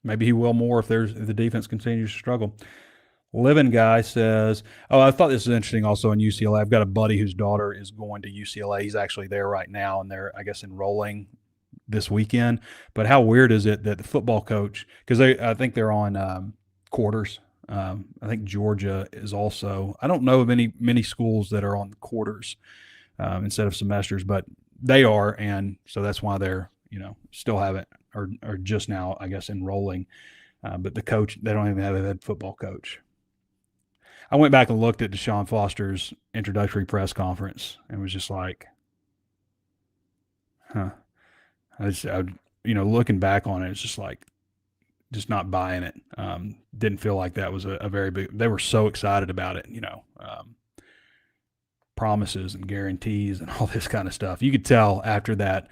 Maybe he will more if the defense continues to struggle. Living Guy says, I thought this was interesting also in UCLA. I've got a buddy whose daughter is going to UCLA. He's actually there right now, and they're, I guess, enrolling this weekend. But how weird is it that the football coach, because I think they're on quarters. I think Georgia is also, I don't know of many schools that are on quarters instead of semesters, but they are. And so that's why they're, still haven't, or just now, I guess, enrolling. But the coach, they don't even have a head football coach. I went back and looked at Deshaun Foster's introductory press conference and was just like, looking back on it, it's just like, just not buying it. Didn't feel like that was a very big, they were so excited about it, promises and guarantees and all this kind of stuff. You could tell after that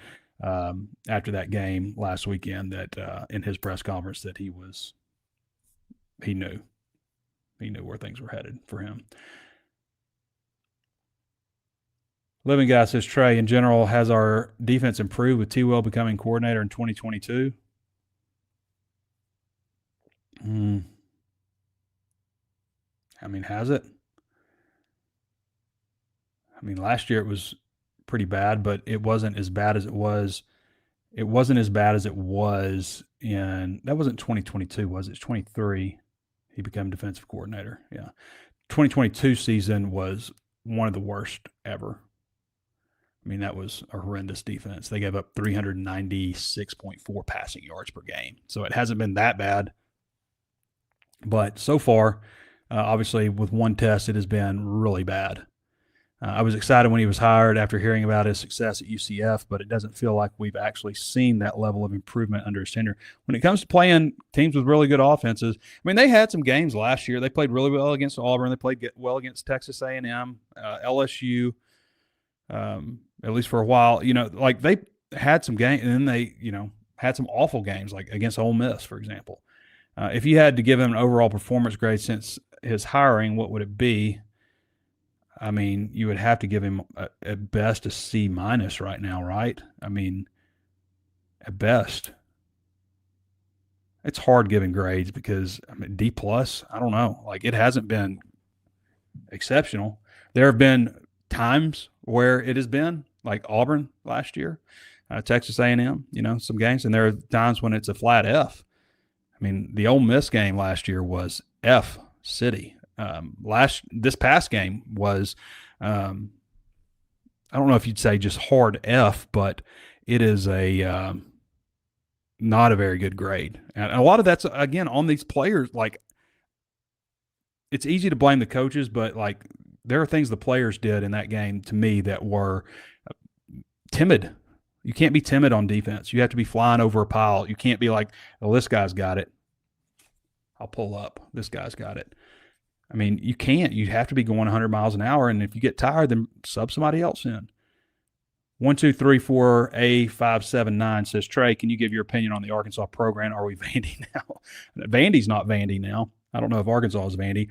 game last weekend that in his press conference that he knew where things were headed for him. Living Guy says, Trey, in general, has our defense improved with T-Will becoming coordinator in 2022? Has it? Last year it was pretty bad, but it wasn't as bad as it was. It wasn't as bad as it was that wasn't 2022, was it? It's 23. He became defensive coordinator. Yeah. 2022 season was one of the worst ever. That was a horrendous defense. They gave up 396.4 passing yards per game. So it hasn't been that bad. But so far, obviously, with one test, it has been really bad. I was excited when he was hired after hearing about his success at UCF, but it doesn't feel like we've actually seen that level of improvement under his tenure. When it comes to playing teams with really good offenses, they had some games last year. They played really well against Auburn. They played well against Texas A&M, LSU, at least for a while. They had some games, and then they, had some awful games, like against Ole Miss, for example. If you had to give him an overall performance grade since his hiring, what would it be? You would have to give him at best a C- right now, right? At best. It's hard giving grades because D+, I don't know. It hasn't been exceptional. There have been times where it has been, like Auburn last year, Texas A&M, some games, and there are times when it's a flat F. The Ole Miss game last year was F City. This past game was, I don't know if you'd say just hard F, but it is not a very good grade. And a lot of that's, again, on these players. It's easy to blame the coaches, but there are things the players did in that game to me that were timid. You can't be timid on defense. You have to be flying over a pile. You can't be like, well, this guy's got it. I'll pull up. This guy's got it. You can't. You have to be going 100 miles an hour, and if you get tired, then sub somebody else in. 1234A579 says, Trey, can you give your opinion on the Arkansas program? Are we Vandy now? Vandy's not Vandy now. I don't know if Arkansas is, Vandy.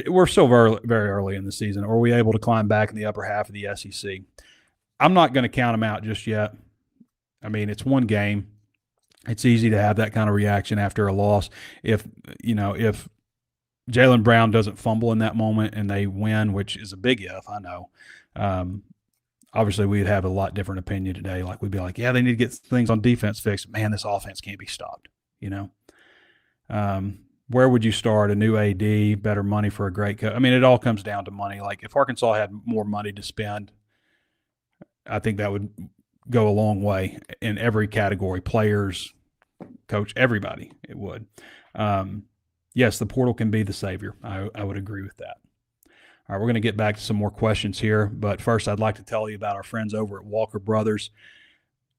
We're still very, very early in the season. Are we able to climb back in the upper half of the SEC? I'm not going to count them out just yet. I mean, it's one game. It's easy to have that kind of reaction after a loss. If Jaylen Brown doesn't fumble in that moment and they win, which is a big if, I know. Obviously, we'd have a lot different opinion today. Like, we'd be like, yeah, they need to get things on defense fixed. Man, this offense can't be stopped, Where would you start? A new AD, better money for a great coach? I mean, it all comes down to money. Like, if Arkansas had more money to spend, I think that would go a long way in every category, players, coach, everybody. It would. Yes, the portal can be the savior. I would agree with that. All right, we're going to get back to some more questions here, but first I'd like to tell you about our friends over at Walker Brothers.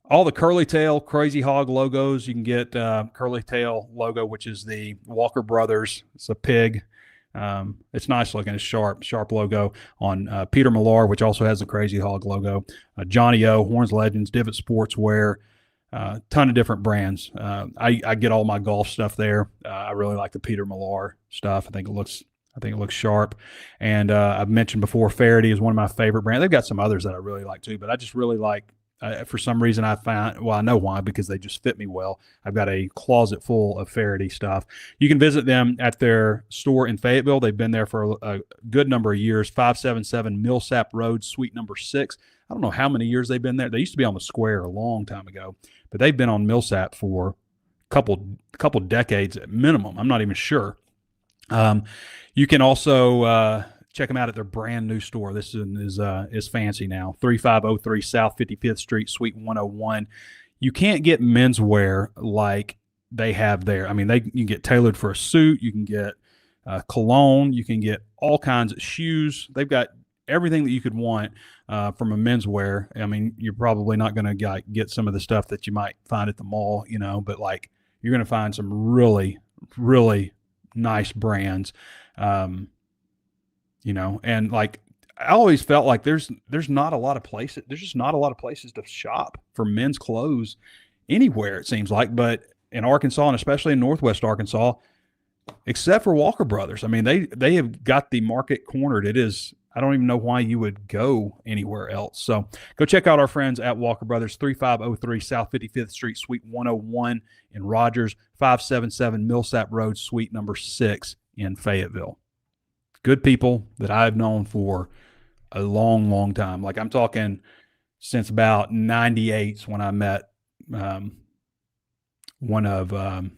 All the Curly Tail, Crazy Hog logos, you can get Curly Tail logo, which is the Walker Brothers. It's a pig. It's nice looking. It's sharp logo on Peter Millar, which also has the Crazy Hog logo. Johnny O, Horns Legends, Divot Sportswear, ton of different brands. I get all my golf stuff there. I really like the Peter Millar stuff. I think it looks sharp. And I've mentioned before, Faraday is one of my favorite brands. They've got some others that I really like too, but I just really like. For some reason, I know why, because they just fit me well. I've got a closet full of Faraday stuff. You can visit them at their store in Fayetteville. They've been there for a good number of years, 577 Millsap Road, suite number 6. I don't know how many years they've been there. They used to be on the square a long time ago, but they've been on Millsap for a couple decades at minimum. I'm not even sure. You can also check them out at their brand new store. This is fancy now. 3503 South 55th Street, Suite 101. You can't get menswear like they have there. I mean, you can get tailored for a suit. You can get cologne. You can get all kinds of shoes. They've got everything that you could want from a menswear. I mean, you're probably not going to get some of the stuff that you might find at the mall, but like you're going to find some really, really nice brands. And like I always felt like there's not a lot of places. There's just not a lot of places to shop for men's clothes anywhere, it seems like. But in Arkansas, and especially in Northwest Arkansas, except for Walker Brothers, I mean, they have got the market cornered. It is. I don't even know why you would go anywhere else. So go check out our friends at Walker Brothers, 3503 South 55th Street, Suite 101 in Rogers, 577 Millsap Road, Suite number 6 in Fayetteville. Good people that I've known for a long, long time. Like I'm talking since about 98 when I met one of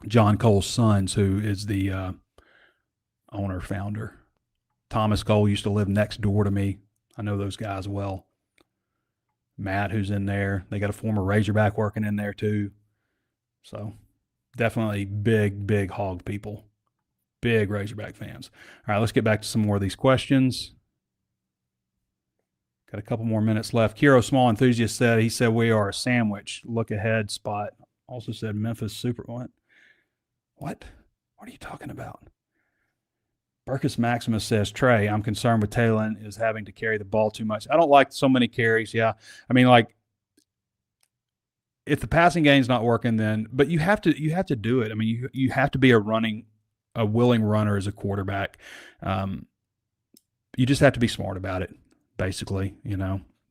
John Cole's sons, who is the owner, founder. Thomas Cole used to live next door to me. I know those guys well. Matt, who's in there. They got a former Razorback working in there too. So definitely big hog people. Big Razorback fans. All right, let's get back to some more of these questions. Got a couple more minutes left. Kiro Small Enthusiast said, we are a sandwich. Look ahead spot. Also said Memphis Super. What? What are you talking about? Burkus Maximus says, Trey, I'm concerned with Talon is having to carry the ball too much. I don't like so many carries. Yeah. I mean, like, if the passing game's not working, then, but you have to do it. I mean, you have to be a willing runner as a quarterback. You just have to be smart about it, basically,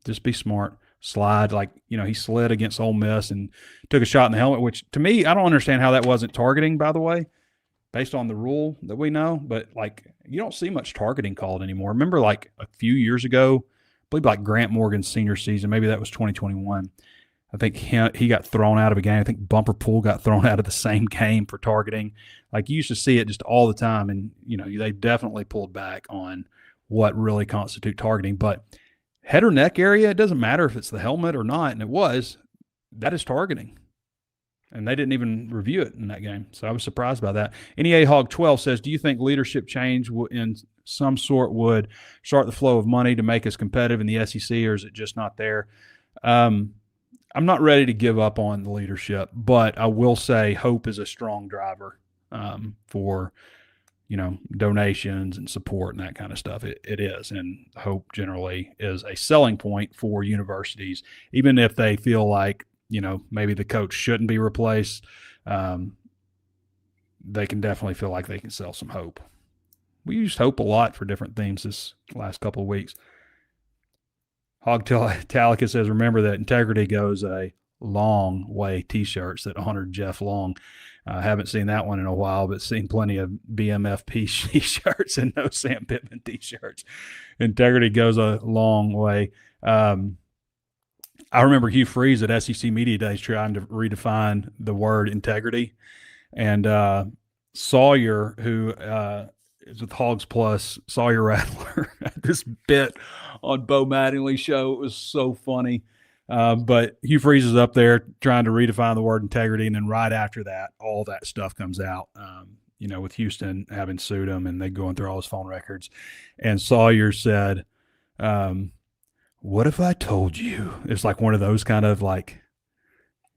just be smart. Slide, like, he slid against Ole Miss and took a shot in the helmet, which to me, I don't understand how that wasn't targeting, by the way, based on the rule that we know. But like, you don't see much targeting called anymore. Remember, like a few years ago, I believe like Grant Morgan's senior season, maybe that was 2021. I think he got thrown out of a game. I think Bumper Pool got thrown out of the same game for targeting. Like, you used to see it just all the time, and they definitely pulled back on what really constitute targeting. But head or neck area, it doesn't matter if it's the helmet or not, and that is targeting. And they didn't even review it in that game, so I was surprised by that. NEA Hog 12 says, do you think leadership change in some sort would start the flow of money to make us competitive in the SEC, or is it just not there? I'm not ready to give up on the leadership, but I will say hope is a strong driver for, donations and support and that kind of stuff. It is, and hope generally is a selling point for universities, even if they feel like, maybe the coach shouldn't be replaced. they can definitely feel like they can sell some hope. We used hope a lot for different themes this last couple of weeks. Hog Talica says, remember that integrity goes a long way. T-shirts that honored Jeff Long. I haven't seen that one in a while, but seen plenty of BMFP T-shirts and no Sam Pitman T-shirts. Integrity goes a long way. I remember Hugh Freeze at SEC Media Days trying to redefine the word integrity. And Sawyer, who is with Hogs Plus, Sawyer Rattler, this bit on Bo Mattingly's show. It was so funny. But Hugh Freeze is up there trying to redefine the word integrity, and then right after that, all that stuff comes out, with Houston having sued him, and they going through all his phone records. And Sawyer said, what if I told you? It's like one of those kind of like,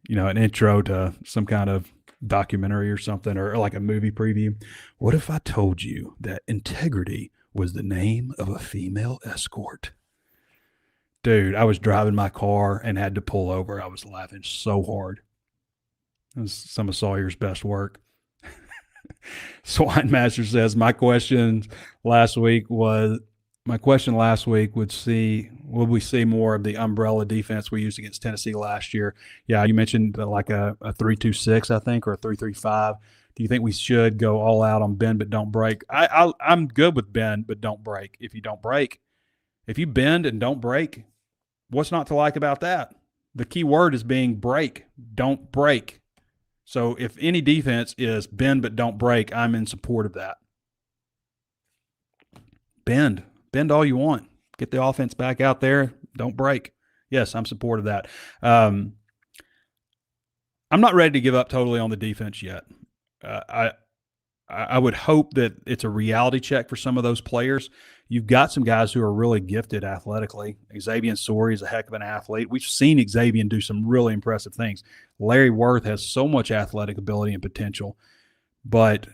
an intro to some kind of documentary or something, or like a movie preview. What if I told you that integrity was the name of a female escort? Dude, I was driving my car and had to pull over. I was laughing so hard. It was some of Sawyer's best work. Swine Master says, my question last week would will we see more of the umbrella defense we used against Tennessee last year? Yeah, you mentioned like a 3-2-6, I think, or a 3-3-5. Do you think we should go all out on bend but don't break? I'm good with bend but don't break. If you bend and don't break, what's not to like about that? The key word is being break, don't break. So if any defense is bend but don't break, I'm in support of that. Bend all you want. Get the offense back out there. Don't break. Yes, I'm supportive of that. I'm not ready to give up totally on the defense yet. I would hope that it's a reality check for some of those players. You've got some guys who are really gifted athletically. Xavier Sori is a heck of an athlete. We've seen Xavier do some really impressive things. Larry Worth has so much athletic ability and potential, but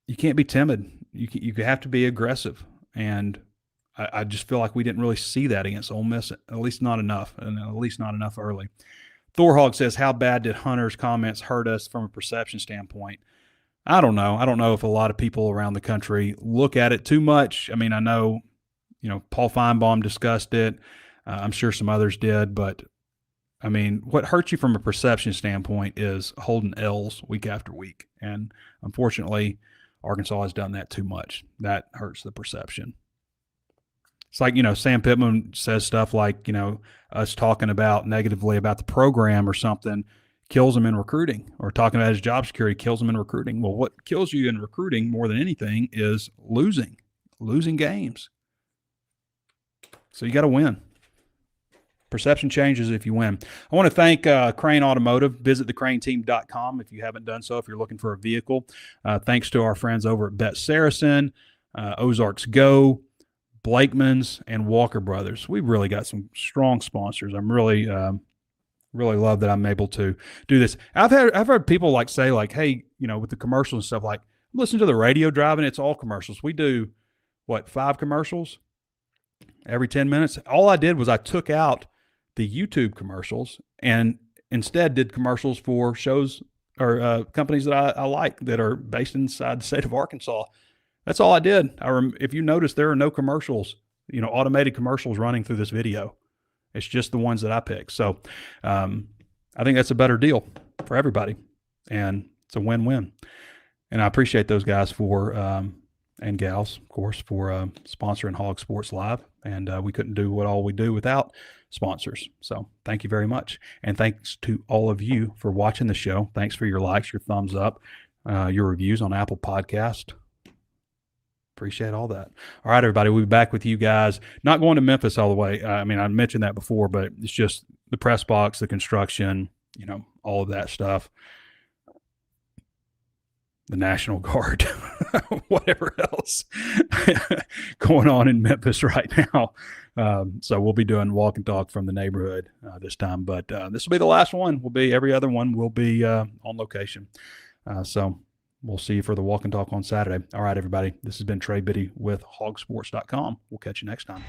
you can't be timid. You have to be aggressive. And I just feel like we didn't really see that against Ole Miss, at least not enough, and at least not enough early. Thorhog says, how bad did Hunter's comments hurt us from a perception standpoint? I don't know. I don't know if a lot of people around the country look at it too much. I mean, I know, Paul Feinbaum discussed it. I'm sure some others did. But, I mean, what hurts you from a perception standpoint is holding L's week after week. And, unfortunately, Arkansas has done that too much. That hurts the perception. It's like, Sam Pitman says stuff like, us talking about negatively about the program or something kills him in recruiting, or talking about his job security kills him in recruiting. Well, what kills you in recruiting more than anything is losing games. So you got to win. Perception changes if you win. I want to thank Crain Automotive. Visit thecrainteam.com if you haven't done so, if you're looking for a vehicle. Thanks to our friends over at Bet Saracen, Ozarks Go, Blakeman's, and Walker Brothers. We've really got some strong sponsors. I'm really love that I'm able to do this. I've heard people say hey, with the commercials and stuff, like, listen to the radio driving, it's all commercials. We do 5 commercials every 10 minutes. All I did was I took out the YouTube commercials and instead did commercials for shows or companies that I like that are based inside the state of Arkansas. That's all I did. If you notice, there are no commercials, automated commercials running through this video. It's just the ones that I pick. So I think that's a better deal for everybody, and it's a win-win. And I appreciate those guys and gals, of course, for sponsoring HawgSports Live. And we couldn't do all we do without sponsors. So thank you very much. And thanks to all of you for watching the show. Thanks for your likes, your thumbs up, your reviews on Apple Podcast. Appreciate all that. All right, everybody, we'll be back with you guys. Not going to Memphis all the way. I mentioned that before, but it's just the press box, the construction, all of that stuff. The National Guard, whatever else going on in Memphis right now. So we'll be doing walk and talk from the neighborhood this time, but this will be the last one. Every other one will be on location. So we'll see you for the walk and talk on Saturday. All right, everybody. This has been Trey Biddy with HawgSports.com. We'll catch you next time.